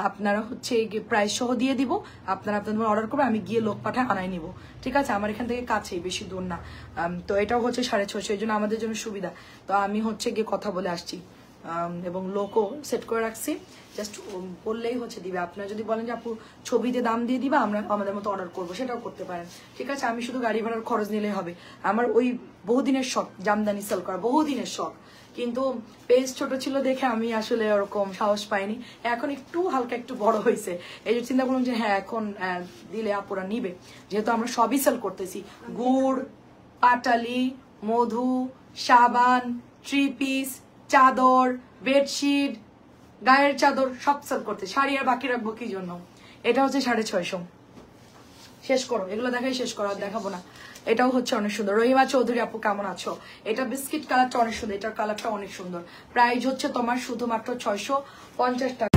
আপনারা হচ্ছে প্রাইস সহ দিয়ে দিব, আপনারা আপনাদের অর্ডার করবেন, আমি গিয়ে লোক পাঠায় আনাই নিব, ঠিক আছে। আমার এখান থেকে কাছেই, বেশি দূর না। তো এটাও হচ্ছে 650, এই জন্য আমাদের জন্য সুবিধা। তো আমি হচ্ছে গিয়ে কথা বলে আসছি এবং লোকও সেট করে রাখছি, জাস্ট বললেই হচ্ছে দিবে। আপনারা যদি বলেন যে আপু ছবিতে দাম দিয়ে দিবা, আমরা আমাদের মতো অর্ডার করবো, সেটাও করতে পারেন, ঠিক আছে। আমি শুধু গাড়ি ভাড়ার খরচ নিলেই হবে। আমার ওই বহুদিনের শখ জামদানি সেল করা, বহুদিনের শখ, কিন্তু পেজ ছোট ছিল দেখে আমি আসলে ওরকম সাহস পাইনি। এখন একটু হালকা একটু বড় হয়েছে, এই যে চিন্তা করলাম যে হ্যাঁ এখন দিলে আপুরা নিবে, যেহেতু আমরা সবই সেল করতেছি, গুড়, পাটালি, মধু, সাবান, 3 পিস, চাদর, বেডশিট, গায়ের চাদর সব সেল করতে। শাড়ি আর বাকি রাখবো কি জন্য? এটা হচ্ছে 650। শেষ করো, এগুলো দেখাই শেষ করো, আর দেখাবো না। এটাও হচ্ছে অনেক সুন্দর। রহিমা চৌধুরী আপু কেমন আছো? এটা বিস্কিট কালারটা অনেক সুন্দর, এটার কালারটা অনেক সুন্দর। প্রাইস হচ্ছে তোমার শুধুমাত্র 650 টাকা।